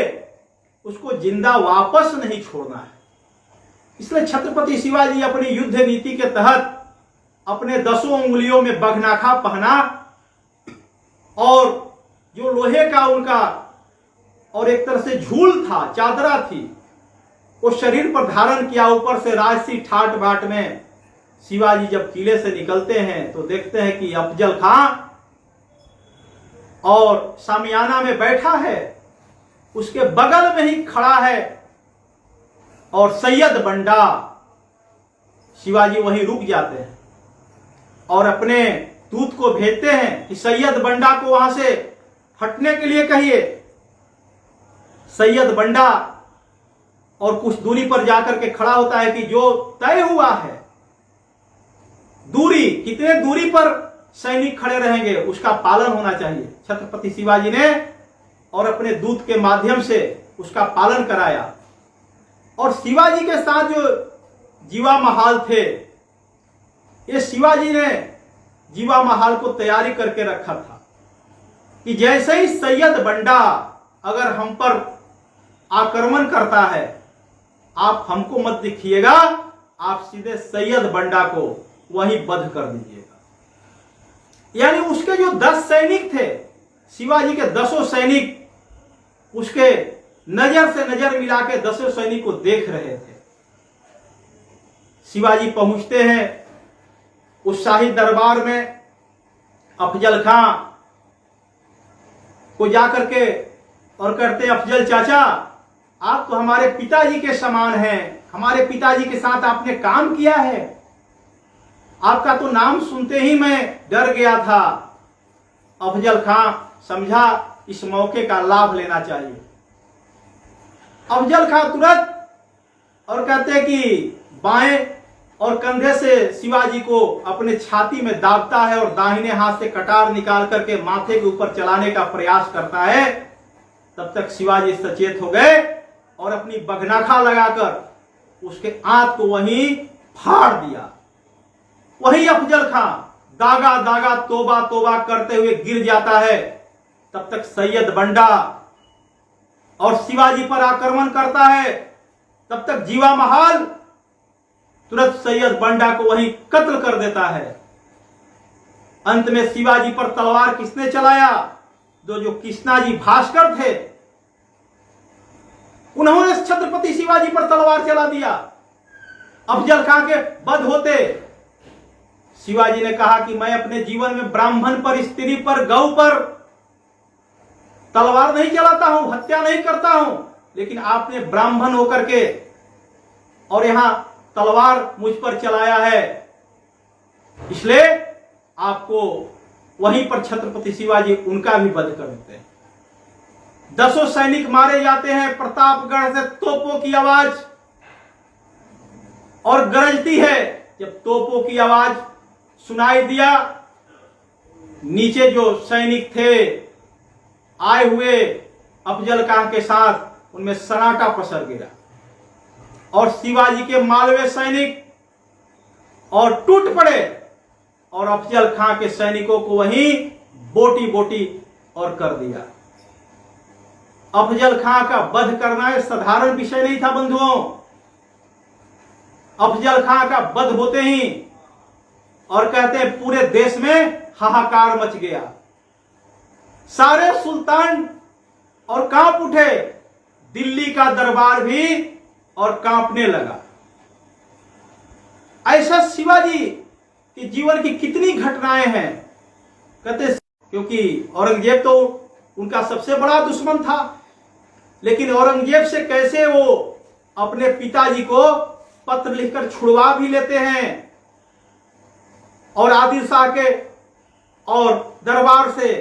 B: उसको जिंदा वापस नहीं छोड़ना है। इसलिए छत्रपति शिवाजी अपनी युद्ध नीति के तहत अपने 10 उंगलियों में बघनाखा पहना, और जो लोहे का उनका और एक तरह से झूल था, चादरा थी, वो शरीर पर धारण किया। ऊपर से राजसी ठाट बाट में शिवाजी जब किले से निकलते हैं तो देखते हैं कि अफजल खां और सामियाना में बैठा है, उसके बगल में ही खड़ा है और सैयद बंडा, शिवाजी वहीं रुक जाते हैं और अपने दूत को भेजते हैं कि सैयद बंडा को वहां से हटने के लिए कहिए। सैयद बंडा और कुछ दूरी पर जाकर के खड़ा होता है कि जो तय हुआ है, दूरी कितने दूरी पर सैनिक खड़े रहेंगे उसका पालन होना चाहिए। छत्रपति शिवाजी ने और अपने दूत के माध्यम से उसका पालन कराया। और शिवाजी के साथ जो जीवा महाल थे, ये शिवाजी ने जीवा महाल को तैयारी करके रखा था कि जैसे ही सैयद बंडा अगर हम पर आक्रमण करता है, आप हमको मत दिखिएगा, आप सीधे सैयद बंडा को वहीं वध कर दीजिएगा। यानी उसके जो 10 सैनिक थे, शिवाजी के 10 सैनिक उसके नजर से नजर मिला के 10 सैनिक को देख रहे थे। शिवाजी पहुंचते हैं उस शाही दरबार में, अफजल खां को जाकर के और कहते हैं, अफजल चाचा आप तो हमारे पिताजी के समान हैं, हमारे पिताजी के साथ आपने काम किया है, आपका तो नाम सुनते ही मैं डर गया था। अफजल खां समझा इस मौके का लाभ लेना चाहिए। अफजल खां तुरंत और कहते कि बाएं और कंधे से शिवाजी को अपने छाती में दाबता है और दाहिने हाथ से कटार निकाल करके माथे के ऊपर चलाने का प्रयास करता है। तब तक शिवाजी सचेत हो गए और अपनी बगनाखा लगाकर उसके आंत को वहीं फाड़ दिया। वही अफजल खां दागा दागा तोबा तोबा करते हुए गिर जाता है। तब तक सैयद बंडा और शिवाजी पर आक्रमण करता है। तब तक जीवा महाल तुरंत सैयद बंडा को वहीं कत्ल कर देता है। अंत में शिवाजी पर तलवार किसने चलाया? जो कृष्णाजी भास्कर थे, उन्होंने छत्रपति शिवाजी पर तलवार चला दिया। अफजल खां के वध होते शिवाजी ने कहा कि मैं अपने जीवन में ब्राह्मण पर, स्त्री पर, गौ पर तलवार नहीं चलाता हूं, हत्या नहीं करता हूं, लेकिन आपने ब्राह्मण होकर के और यहां तलवार मुझ पर चलाया है, इसलिए आपको वहीं पर छत्रपति शिवाजी उनका भी वध कर देते हैं। 10 सैनिक मारे जाते हैं। प्रतापगढ़ से तोपों की आवाज और गरजती है। जब तोपों की आवाज सुनाई दिया, नीचे जो सैनिक थे आए हुए अफजल खां के साथ, उनमें सन्नाटा पसर गया और शिवाजी के मालवे सैनिक और टूट पड़े और अफजल खां के सैनिकों को वहीं बोटी बोटी और कर दिया। अफजल खां का वध करना एक साधारण विषय नहीं था बंधुओं। अफजल खां का वध होते ही और कहते हैं पूरे देश में हाहाकार मच गया। सारे सुल्तान और कांप उठे, दिल्ली का दरबार भी और कांपने लगा। ऐसा शिवाजी के जीवन की कितनी घटनाएं हैं। कहते क्योंकि औरंगजेब तो उनका सबसे बड़ा दुश्मन था, लेकिन औरंगजेब से कैसे वो अपने पिताजी को पत्र लिखकर छुड़वा भी लेते हैं और आदिल शाह के और दरबार से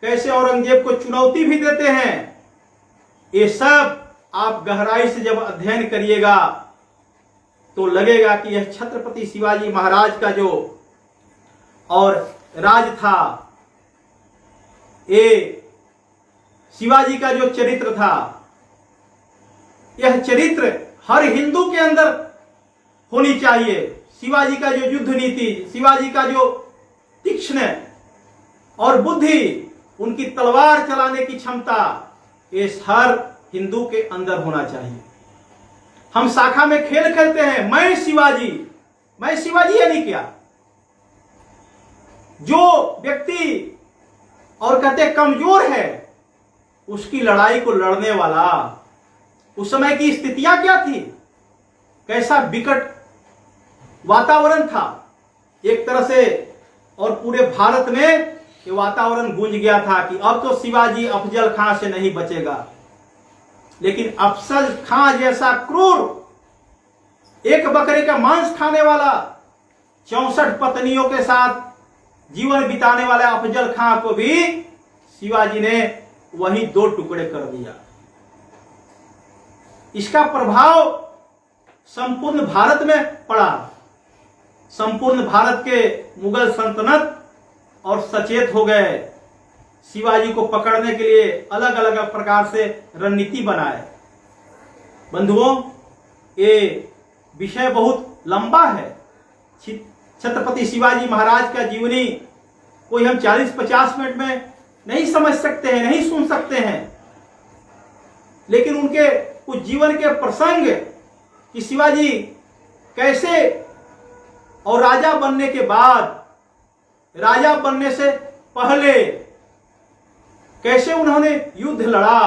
B: कैसे औरंगजेब को चुनौती भी देते हैं। ये सब आप गहराई से जब अध्ययन करिएगा तो लगेगा कि यह छत्रपति शिवाजी महाराज का जो और राज था, ये शिवाजी का जो चरित्र था, यह चरित्र हर हिंदू के अंदर होनी चाहिए। शिवाजी का जो युद्ध नीति, शिवाजी का जो तीक्ष्ण और बुद्धि, उनकी तलवार चलाने की क्षमता, ये हर हिंदू के अंदर होना चाहिए। हम शाखा में खेल खेलते हैं, मैं शिवाजी यानी क्या? जो व्यक्ति और कहते कमजोर है, उसकी लड़ाई को लड़ने वाला, उस समय की स्थितियां क्या थी, कैसा विकट वातावरण था एक तरह से, और पूरे भारत में ये वातावरण गूंज गया था कि अब तो शिवाजी अफजल खां से नहीं बचेगा। लेकिन अफजल खां जैसा क्रूर, एक बकरे का मांस खाने वाला, 64 पत्नियों के साथ जीवन बिताने वाले अफजल खां को भी शिवाजी ने वही 2 टुकड़े कर दिया। इसका प्रभाव संपूर्ण भारत में पड़ा। संपूर्ण भारत के मुगल सल्तनत और सचेत हो गए, शिवाजी को पकड़ने के लिए अलग अलग प्रकार से रणनीति बनाए। बंधुओं, ये विषय बहुत लंबा है। छत्रपति शिवाजी महाराज का जीवनी कोई हम 40-50 मिनट में नहीं समझ सकते हैं, नहीं सुन सकते हैं, लेकिन उनके कुछ जीवन के प्रसंग कि शिवाजी कैसे और राजा बनने के बाद, राजा बनने से पहले कैसे उन्होंने युद्ध लड़ा,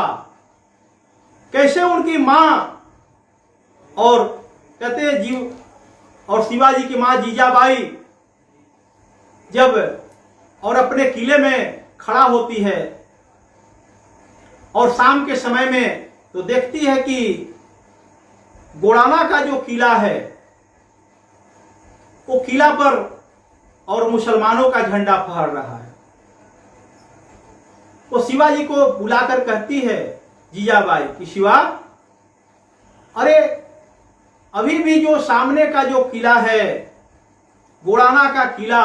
B: कैसे उनकी मां और कहते हैं जीव और शिवाजी की मां जीजाबाई जब और अपने किले में खड़ा होती है और शाम के समय में तो देखती है कि गोड़ाना का जो किला है वो किला पर और मुसलमानों का झंडा फहर रहा है। वो शिवाजी को बुलाकर कहती है जीजाबाई कि शिवा, अरे अभी भी जो सामने का जो किला है, गोड़ाना का किला,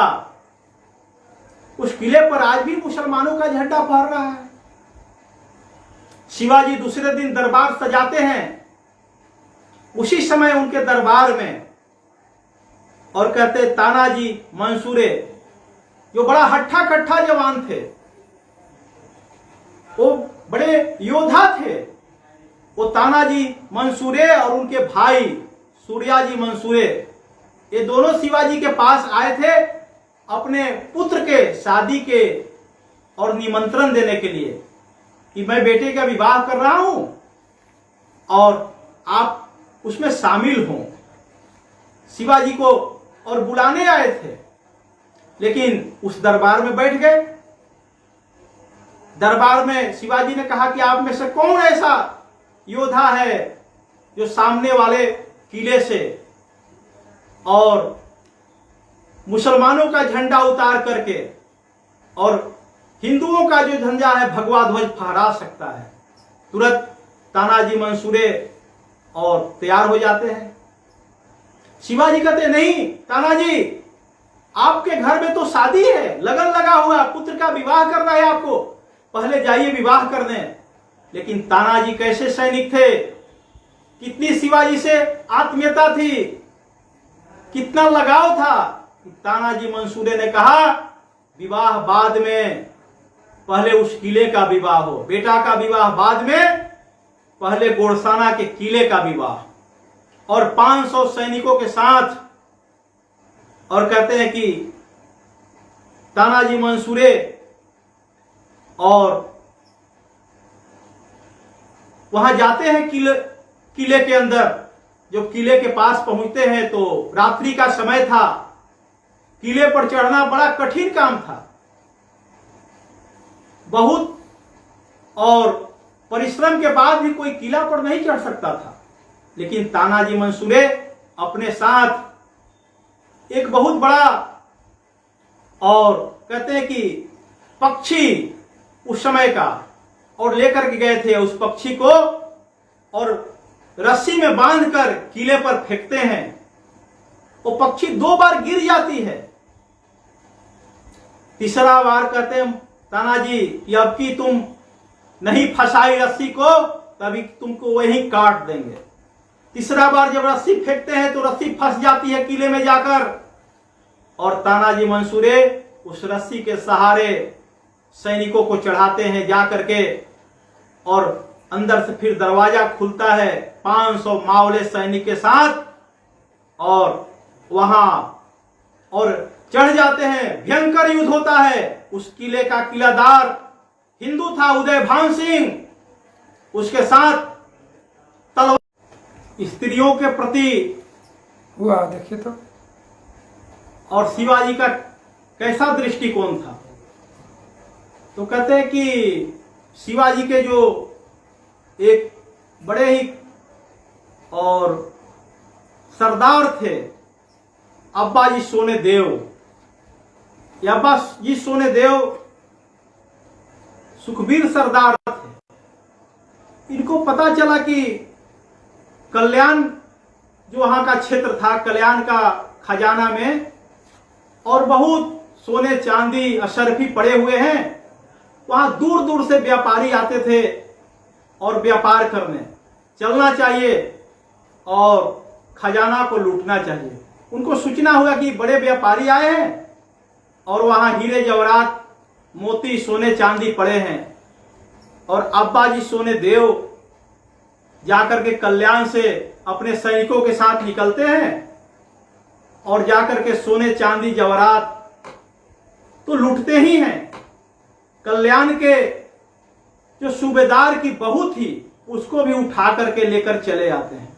B: उस किले पर आज भी मुसलमानों का झंडा फहर रहा है। शिवाजी दूसरे दिन दरबार सजाते हैं, उसी समय उनके दरबार में, और कहते तानाजी मंसूरे जो बड़ा हट्ठा कट्ठा जवान थे, वो बड़े योद्धा थे, वो तानाजी मंसूरे और उनके भाई सूर्याजी मंसूरे, ये दोनों शिवाजी के पास आए थे अपने पुत्र के शादी के और निमंत्रण देने के लिए कि मैं बेटे का विवाह कर रहा हूं और आप उसमें शामिल हों। शिवाजी को और बुलाने आए थे, लेकिन उस दरबार में बैठ गए। दरबार में शिवाजी ने कहा कि आप में से कौन ऐसा योद्धा है जो सामने वाले किले से और मुसलमानों का झंडा उतार करके और हिंदुओं का जो झंडा है भगवा ध्वज फहरा सकता है। तुरंत तानाजी मंसूरे और तैयार हो जाते हैं। शिवाजी कहते नहीं तानाजी, आपके घर में तो शादी है, लगन लगा हुआ, पुत्र का विवाह करना है आपको, पहले जाइए विवाह कर दें। लेकिन तानाजी कैसे सैनिक थे, कितनी शिवाजी से आत्मीयता थी, कितना लगाव था। तानाजी मंसूरे ने कहा विवाह बाद में, पहले उस किले का विवाह हो, बेटा का विवाह बाद में, पहले गोड़साना के किले का विवाह। और 500 सैनिकों के साथ, और कहते हैं कि तानाजी मंसूरे और वहां जाते हैं किले के अंदर। जब किले के पास पहुंचते हैं तो रात्रि का समय था, किले पर चढ़ना बड़ा कठिन काम था, बहुत, और परिश्रम के बाद भी कोई किला पर नहीं चढ़ सकता था। लेकिन तानाजी मंसूरे अपने साथ एक बहुत बड़ा, और कहते हैं कि पक्षी उस समय का, और लेकर के गए थे उस पक्षी को, और रस्सी में बांधकर किले पर फेंकते हैं। वो पक्षी 2 बार गिर जाती है। तीसरा बार कहते हैं तानाजी कि अब की तुम नहीं फंसाई रस्सी को, तभी तुमको वहीं काट देंगे। तीसरा बार जब रस्सी फेंकते हैं तो रस्सी फंस जाती है किले में जाकर, और तानाजी मंसूरे उस रस्सी के सहारे सैनिकों को चढ़ाते हैं जाकर के, और अंदर से फिर दरवाजा खुलता है 500 मावले सैनिक के साथ, और वहां और चढ़ जाते हैं। भयंकर युद्ध होता है। उस किले का किलादार हिंदू था उदयभान सिंह, उसके साथ तलवार स्त्रियों के प्रति
C: हुआ, देखिए तो।
B: और शिवाजी का कैसा दृष्टिकोण था, तो कहते हैं कि शिवाजी के जो एक बड़े ही और सरदार थे अब्बा जी सोने देव। ये अब्बा जी सोने देव सुखबीर सरदार थे। इनको पता चला कि कल्याण जो वहां का क्षेत्र था, कल्याण का खजाना में और बहुत सोने चांदी अशरफी पड़े हुए हैं। वहां दूर दूर से व्यापारी आते थे और व्यापार करने। चलना चाहिए और खजाना को लूटना चाहिए। उनको सूचना हुआ कि बड़े व्यापारी आए हैं और वहां हीरे जवाहरात मोती सोने चांदी पड़े हैं। और अब्बा जी सोने देव जाकर के कल्याण से अपने सैनिकों के साथ निकलते हैं और जाकर के सोने चांदी जवाहरात तो लूटते ही हैं। कल्याण के जो सूबेदार की बहू थी उसको भी उठा करके लेकर चले आते हैं।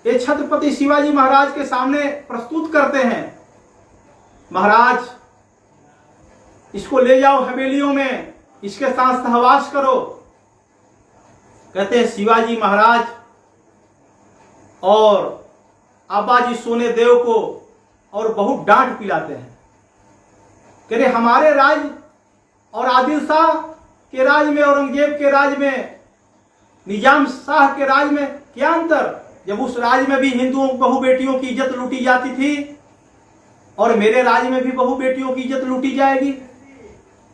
B: ये छत्रपति शिवाजी महाराज के सामने प्रस्तुत करते हैं, महाराज इसको ले जाओ हवेलियों में, इसके साथ सहवास करो। कहते हैं शिवाजी महाराज और अब्बा जी सोने देव को और बहुत डांट पिलाते हैं। कह रहे हमारे राज और आदिल शाह के राज में, औरंगजेब के राज में, निजाम शाह के राज में क्या अंतर, जब उस राज में भी हिंदुओं बहु बेटियों की इज्जत लूटी जाती थी और मेरे राज में भी बहु बेटियों की इज्जत लूटी जाएगी।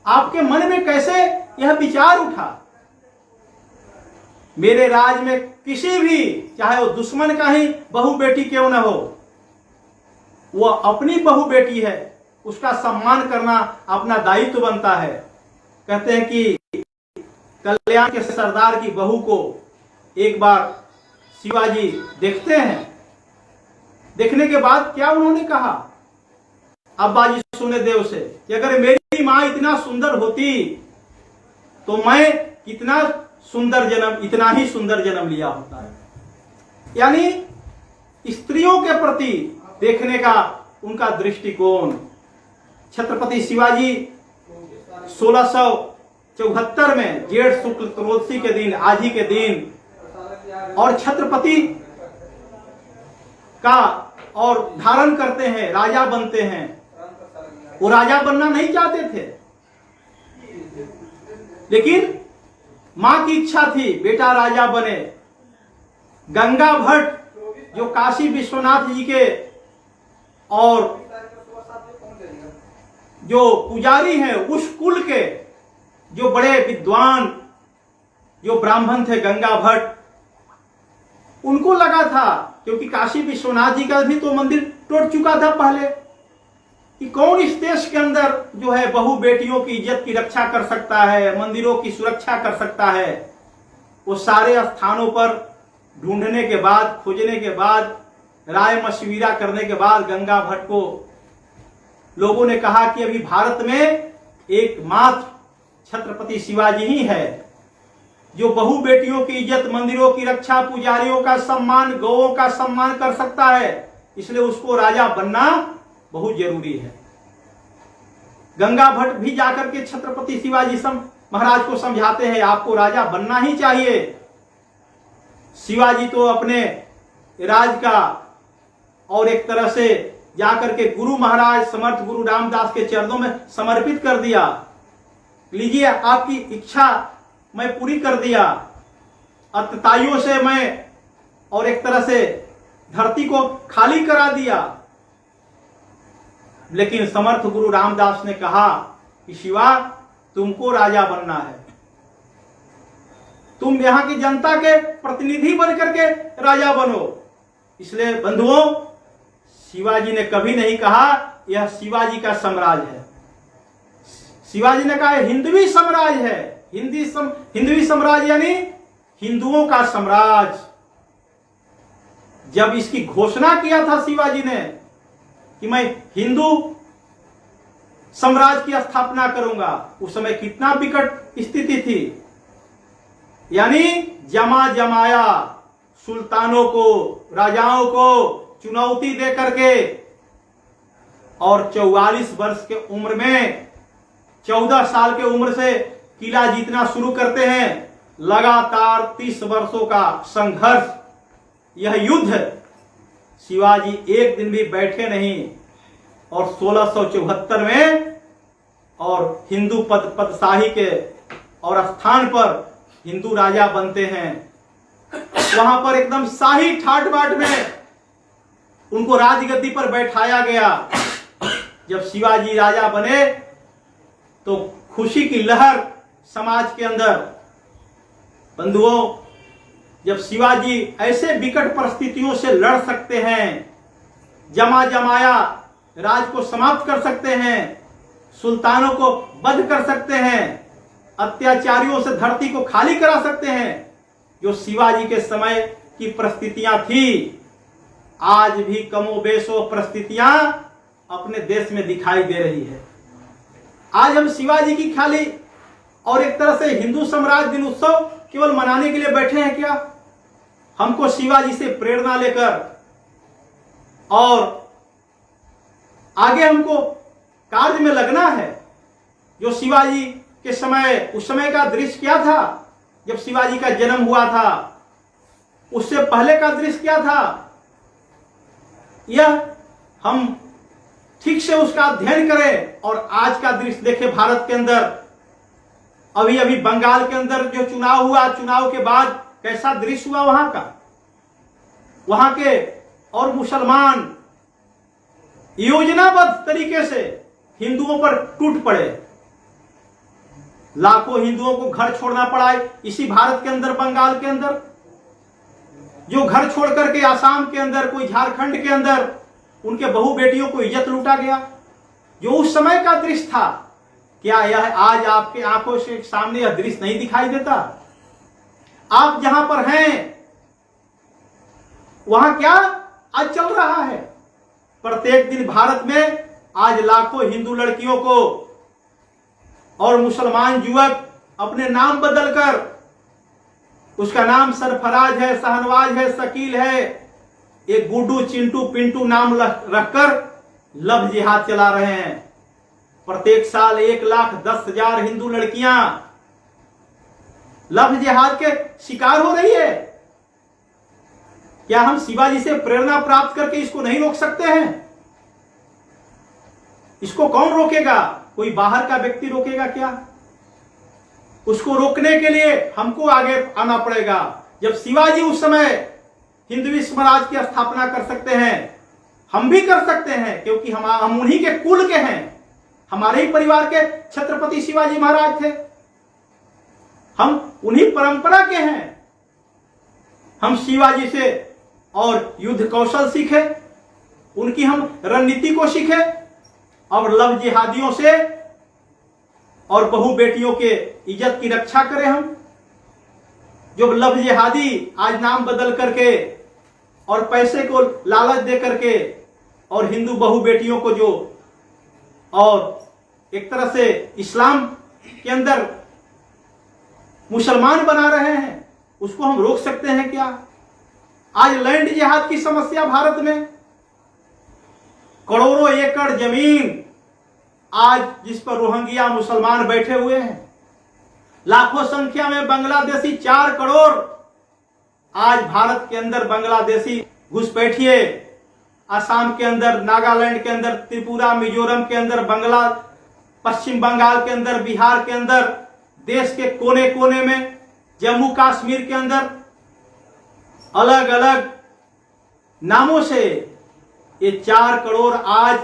B: आपके मन में कैसे यह विचार उठा? मेरे राज में किसी भी, चाहे वो दुश्मन का ही बहु बेटी क्यों न हो, वो अपनी बहु बेटी है, उसका सम्मान करना अपना दायित्व बनता है। कहते हैं कि कल्याण के सरदार की बहू को एक बार शिवाजी देखते हैं। देखने के बाद क्या उन्होंने कहा अब्बा जी सोने देव से कि अगर मेरी मां इतना सुंदर होती तो मैं कितना सुंदर जन्म, इतना ही सुंदर जन्म लिया होता है। यानी स्त्रियों के प्रति देखने का उनका दृष्टिकोण। छत्रपति शिवाजी 1674 में जेठ शुक्ल त्रयोदशी के दिन, आज ही के दिन, और छत्रपति का और धारण करते हैं, राजा बनते हैं। वो राजा बनना नहीं चाहते थे, लेकिन मां की इच्छा थी बेटा राजा बने। गंगा भट्ट जो काशी विश्वनाथ जी के और जो पुजारी हैं, उस कुल के जो बड़े विद्वान जो ब्राह्मण थे गंगा भट्ट, उनको लगा था, क्योंकि काशी विश्वनाथ जी का भी तो मंदिर टूट चुका था पहले, कि कौन इस देश के अंदर जो है बहु बेटियों की इज्जत की रक्षा कर सकता है, मंदिरों की सुरक्षा कर सकता है। वो सारे स्थानों पर ढूंढने के बाद, खोजने के बाद, राय मशविरा करने के बाद गंगा भट्ट को लोगों ने कहा कि अभी भारत में एकमात्र छत्रपति शिवाजी ही है जो बहु बेटियों की इज्जत, मंदिरों की रक्षा, पुजारियों का सम्मान, गौओं का सम्मान कर सकता है। इसलिए उसको राजा बनना बहुत जरूरी है। गंगा भट्ट भी जाकर के छत्रपति शिवाजी महाराज को समझाते हैं आपको राजा बनना ही चाहिए। शिवाजी तो अपने राज का और एक तरह से जाकर के गुरु महाराज समर्थ गुरु रामदास के चरणों में समर्पित कर दिया। लीजिए आपकी इच्छा मैं पूरी कर दिया, अत्याचारियों से मैं और एक तरह से धरती को खाली करा दिया। लेकिन समर्थ गुरु रामदास ने कहा कि शिवा तुमको राजा बनना है, तुम यहां की जनता के प्रतिनिधि बनकर के राजा बनो। इसलिए बंधुओं, शिवाजी ने कभी नहीं कहा यह शिवाजी का साम्राज्य है। शिवाजी ने कहा हिंदवी साम्राज्य है। हिंदवी साम्राज्य यानी हिंदुओं का साम्राज्य। जब इसकी घोषणा किया था शिवाजी ने कि मैं हिंदू साम्राज्य की स्थापना करूंगा, उस समय कितना विकट स्थिति थी। यानी जमा जमाया सुल्तानों को, राजाओं को चुनौती दे करके, और 44 वर्ष के उम्र में, 14 साल के उम्र से किला जीतना शुरू करते हैं लगातार 30 वर्षों का संघर्ष, यह युद्ध, शिवाजी एक दिन भी बैठे नहीं और 1674 में और हिंदू पदशाही के और स्थान पर हिंदू राजा बनते हैं। वहां पर एकदम शाही ठाट बाट में उनको राजगद्दी पर बैठाया गया। जब शिवाजी राजा बने तो खुशी की लहर समाज के अंदर। बंधुओं, जब शिवाजी ऐसे विकट परिस्थितियों से लड़ सकते हैं, जमा जमाया राज को समाप्त कर सकते हैं, सुल्तानों को बंद कर सकते हैं, अत्याचारियों से धरती को खाली करा सकते हैं, जो शिवाजी के समय की परिस्थितियां थी, आज भी कमोबेश वो परिस्थितियां अपने देश में दिखाई दे रही है। आज हम शिवाजी की खाली और एक तरह से हिंदू साम्राज्य दिन उत्सव केवल मनाने के लिए बैठे हैं क्या? हमको शिवाजी से प्रेरणा लेकर और आगे हमको कार्य में लगना है। जो शिवाजी के समय, उस समय का दृश्य क्या था जब शिवाजी का जन्म हुआ था, उससे पहले का दृश्य क्या था, यह हम ठीक से उसका अध्ययन करें और आज का दृश्य देखें। भारत के अंदर अभी अभी बंगाल के अंदर जो चुनाव हुआ, चुनाव के बाद कैसा दृश्य हुआ वहां का, वहां के और मुसलमान योजनाबद्ध तरीके से हिंदुओं पर टूट पड़े। लाखों हिंदुओं को घर छोड़ना पड़ा इसी भारत के अंदर, बंगाल के अंदर। जो घर छोड़ करके आसाम के अंदर, कोई झारखंड के अंदर, उनके बहू बेटियों को इज्जत लूटा गया। जो उस समय का दृश्य था, क्या यह आज आपके आंखों से सामने यह दृश्य नहीं दिखाई देता? आप जहां पर हैं वहां क्या आज चल रहा है? प्रत्येक दिन भारत में आज लाखों हिंदू लड़कियों को और मुसलमान युवक अपने नाम बदलकर, उसका नाम सरफराज है, शाहनवाज है, शकील है, एक गुड्डू, चिंटू, पिंटू नाम रखकर लव जिहाद चला रहे हैं। प्रत्येक साल 1,10,000 हिंदू लड़कियां लव जिहाद के शिकार हो रही है। क्या हम शिवाजी से प्रेरणा प्राप्त करके इसको नहीं रोक सकते हैं? इसको कौन रोकेगा? कोई बाहर का व्यक्ति रोकेगा क्या? उसको रोकने के लिए हमको आगे आना पड़ेगा। जब शिवाजी उस समय हिंदवी स्वराज की स्थापना कर सकते हैं, हम भी कर सकते हैं, क्योंकि हम उन्हीं के कुल के हैं। हमारे ही परिवार के छत्रपति शिवाजी महाराज थे, हम उन्हीं परंपरा के हैं। हम शिवाजी से और युद्ध कौशल सीखे, उनकी हम रणनीति को सीखे, और लव जिहादियों से और बहु बेटियों के इज्जत की रक्षा करें। हम जो लव जिहादी आज नाम बदल करके और पैसे को लालच दे करके और हिंदू बहु बेटियों को जो और एक तरह से इस्लाम के अंदर मुसलमान बना रहे हैं, उसको हम रोक सकते हैं क्या? आज लैंड जिहाद की समस्या भारत में, करोड़ों एकड़ जमीन आज जिस पर रोहिंग्या मुसलमान बैठे हुए हैं, लाखों संख्या में बांग्लादेशी, 4 करोड़ आज भारत के अंदर बांग्लादेशी घुसपैठिए, असम के अंदर, नागालैंड के अंदर, त्रिपुरा, मिजोरम के अंदर, पश्चिम बंगाल के अंदर, बिहार के अंदर, देश के कोने कोने में, जम्मू कश्मीर के अंदर अलग अलग नामों से ये 4 करोड़ आज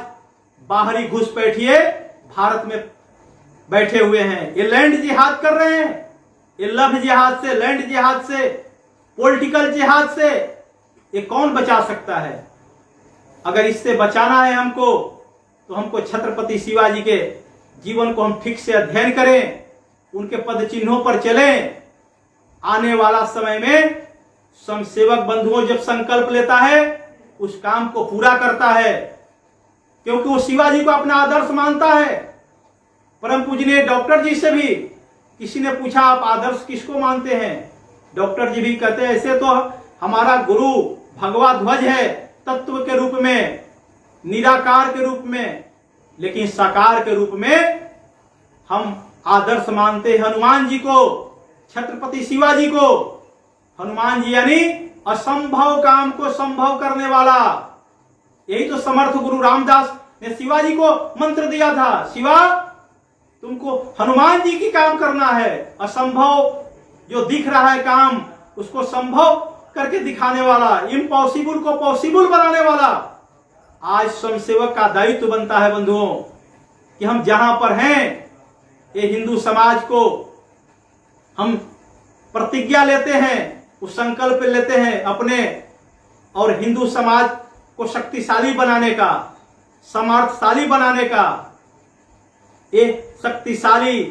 B: बाहरी घुसपैठिए भारत में बैठे हुए हैं। ये लैंड जिहाद कर रहे हैं। ये लव जिहाद से, लैंड जिहाद से, पॉलिटिकल जिहाद से ये कौन बचा सकता है? अगर इससे बचाना है हमको, तो हमको छत्रपति शिवाजी के जीवन को हम ठीक से अध्ययन करें, उनके पद चिन्हों पर चलें। आने वाला समय में समसेवक बंधुओं जब संकल्प लेता है, उस काम को पूरा करता है, क्योंकि वो शिवाजी को अपना आदर्श मानता है। परम पूजनीय डॉक्टर जी से भी किसी ने पूछा, आप आदर्श किसको मानते हैं? डॉक्टर जी भी कहते हैं, ऐसे तो हमारा गुरु भगवा ध्वज है, तत्व के रूप में, निराकार के रूप में, लेकिन साकार के रूप में हम आदर्श मानते हैं हनुमान जी को, छत्रपति शिवाजी को हनुमान जी यानी असंभव काम को संभव करने वाला। यही तो समर्थ गुरु रामदास ने शिवाजी को मंत्र दिया था, शिवा तुमको हनुमान जी की काम करना है, असंभव जो दिख रहा है काम उसको संभव करके दिखाने वाला, इम्पॉसिबल को पॉसिबल बनाने वाला। आज स्वयंसेवक का दायित्व बनता है बंधुओं कि हम जहां पर हैं, ये हिंदू समाज को हम प्रतिज्ञा लेते हैं, उस संकल्प लेते हैं अपने और हिंदू समाज को शक्तिशाली बनाने का, सामर्थ्यशाली बनाने का। ये शक्तिशाली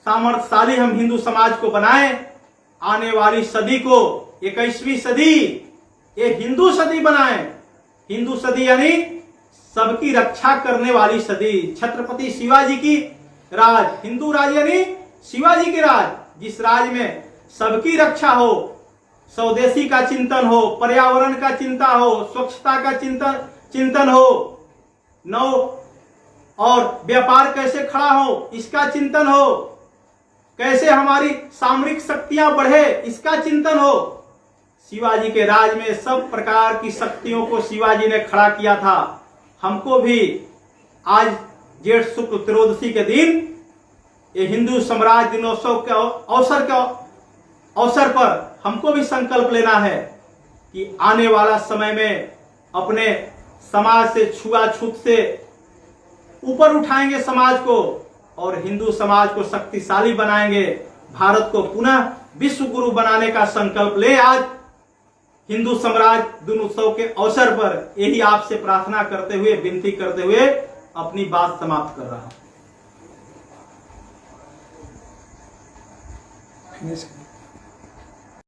B: सामर्थ्यशाली हम हिंदू समाज को बनाएं, आने वाली सदी को 21वीं सदी ये हिंदू सदी बनाएं। हिंदू सदी यानी सबकी रक्षा करने वाली सदी। छत्रपति शिवाजी की राज, हिंदू राज यानी शिवाजी के राज, जिस राज में सबकी रक्षा हो, स्वदेशी का चिंतन हो, पर्यावरण का चिंता हो, स्वच्छता का चिंतन हो, नौ और व्यापार कैसे खड़ा हो इसका चिंतन हो, कैसे हमारी सामरिक शक्तियां बढ़े इसका चिंतन हो। शिवाजी के राज में सब प्रकार की शक्तियों को शिवाजी ने खड़ा किया था। हमको भी आज जेठ शुक्ल त्रयोदशी के दिन ये हिंदू साम्राज्य दिनोत्सव के अवसर पर हमको भी संकल्प लेना है कि आने वाला समय में अपने समाज से छुआछूत से ऊपर उठाएंगे समाज को और हिंदू समाज को शक्तिशाली बनाएंगे। भारत को पुनः विश्व गुरु बनाने का संकल्प ले। आज हिंदू साम्राज्य दिनोत्सव के अवसर पर यही आपसे प्रार्थना करते हुए, विनती करते हुए अपनी बात समाप्त कर रहा हूं।
C: फिनिश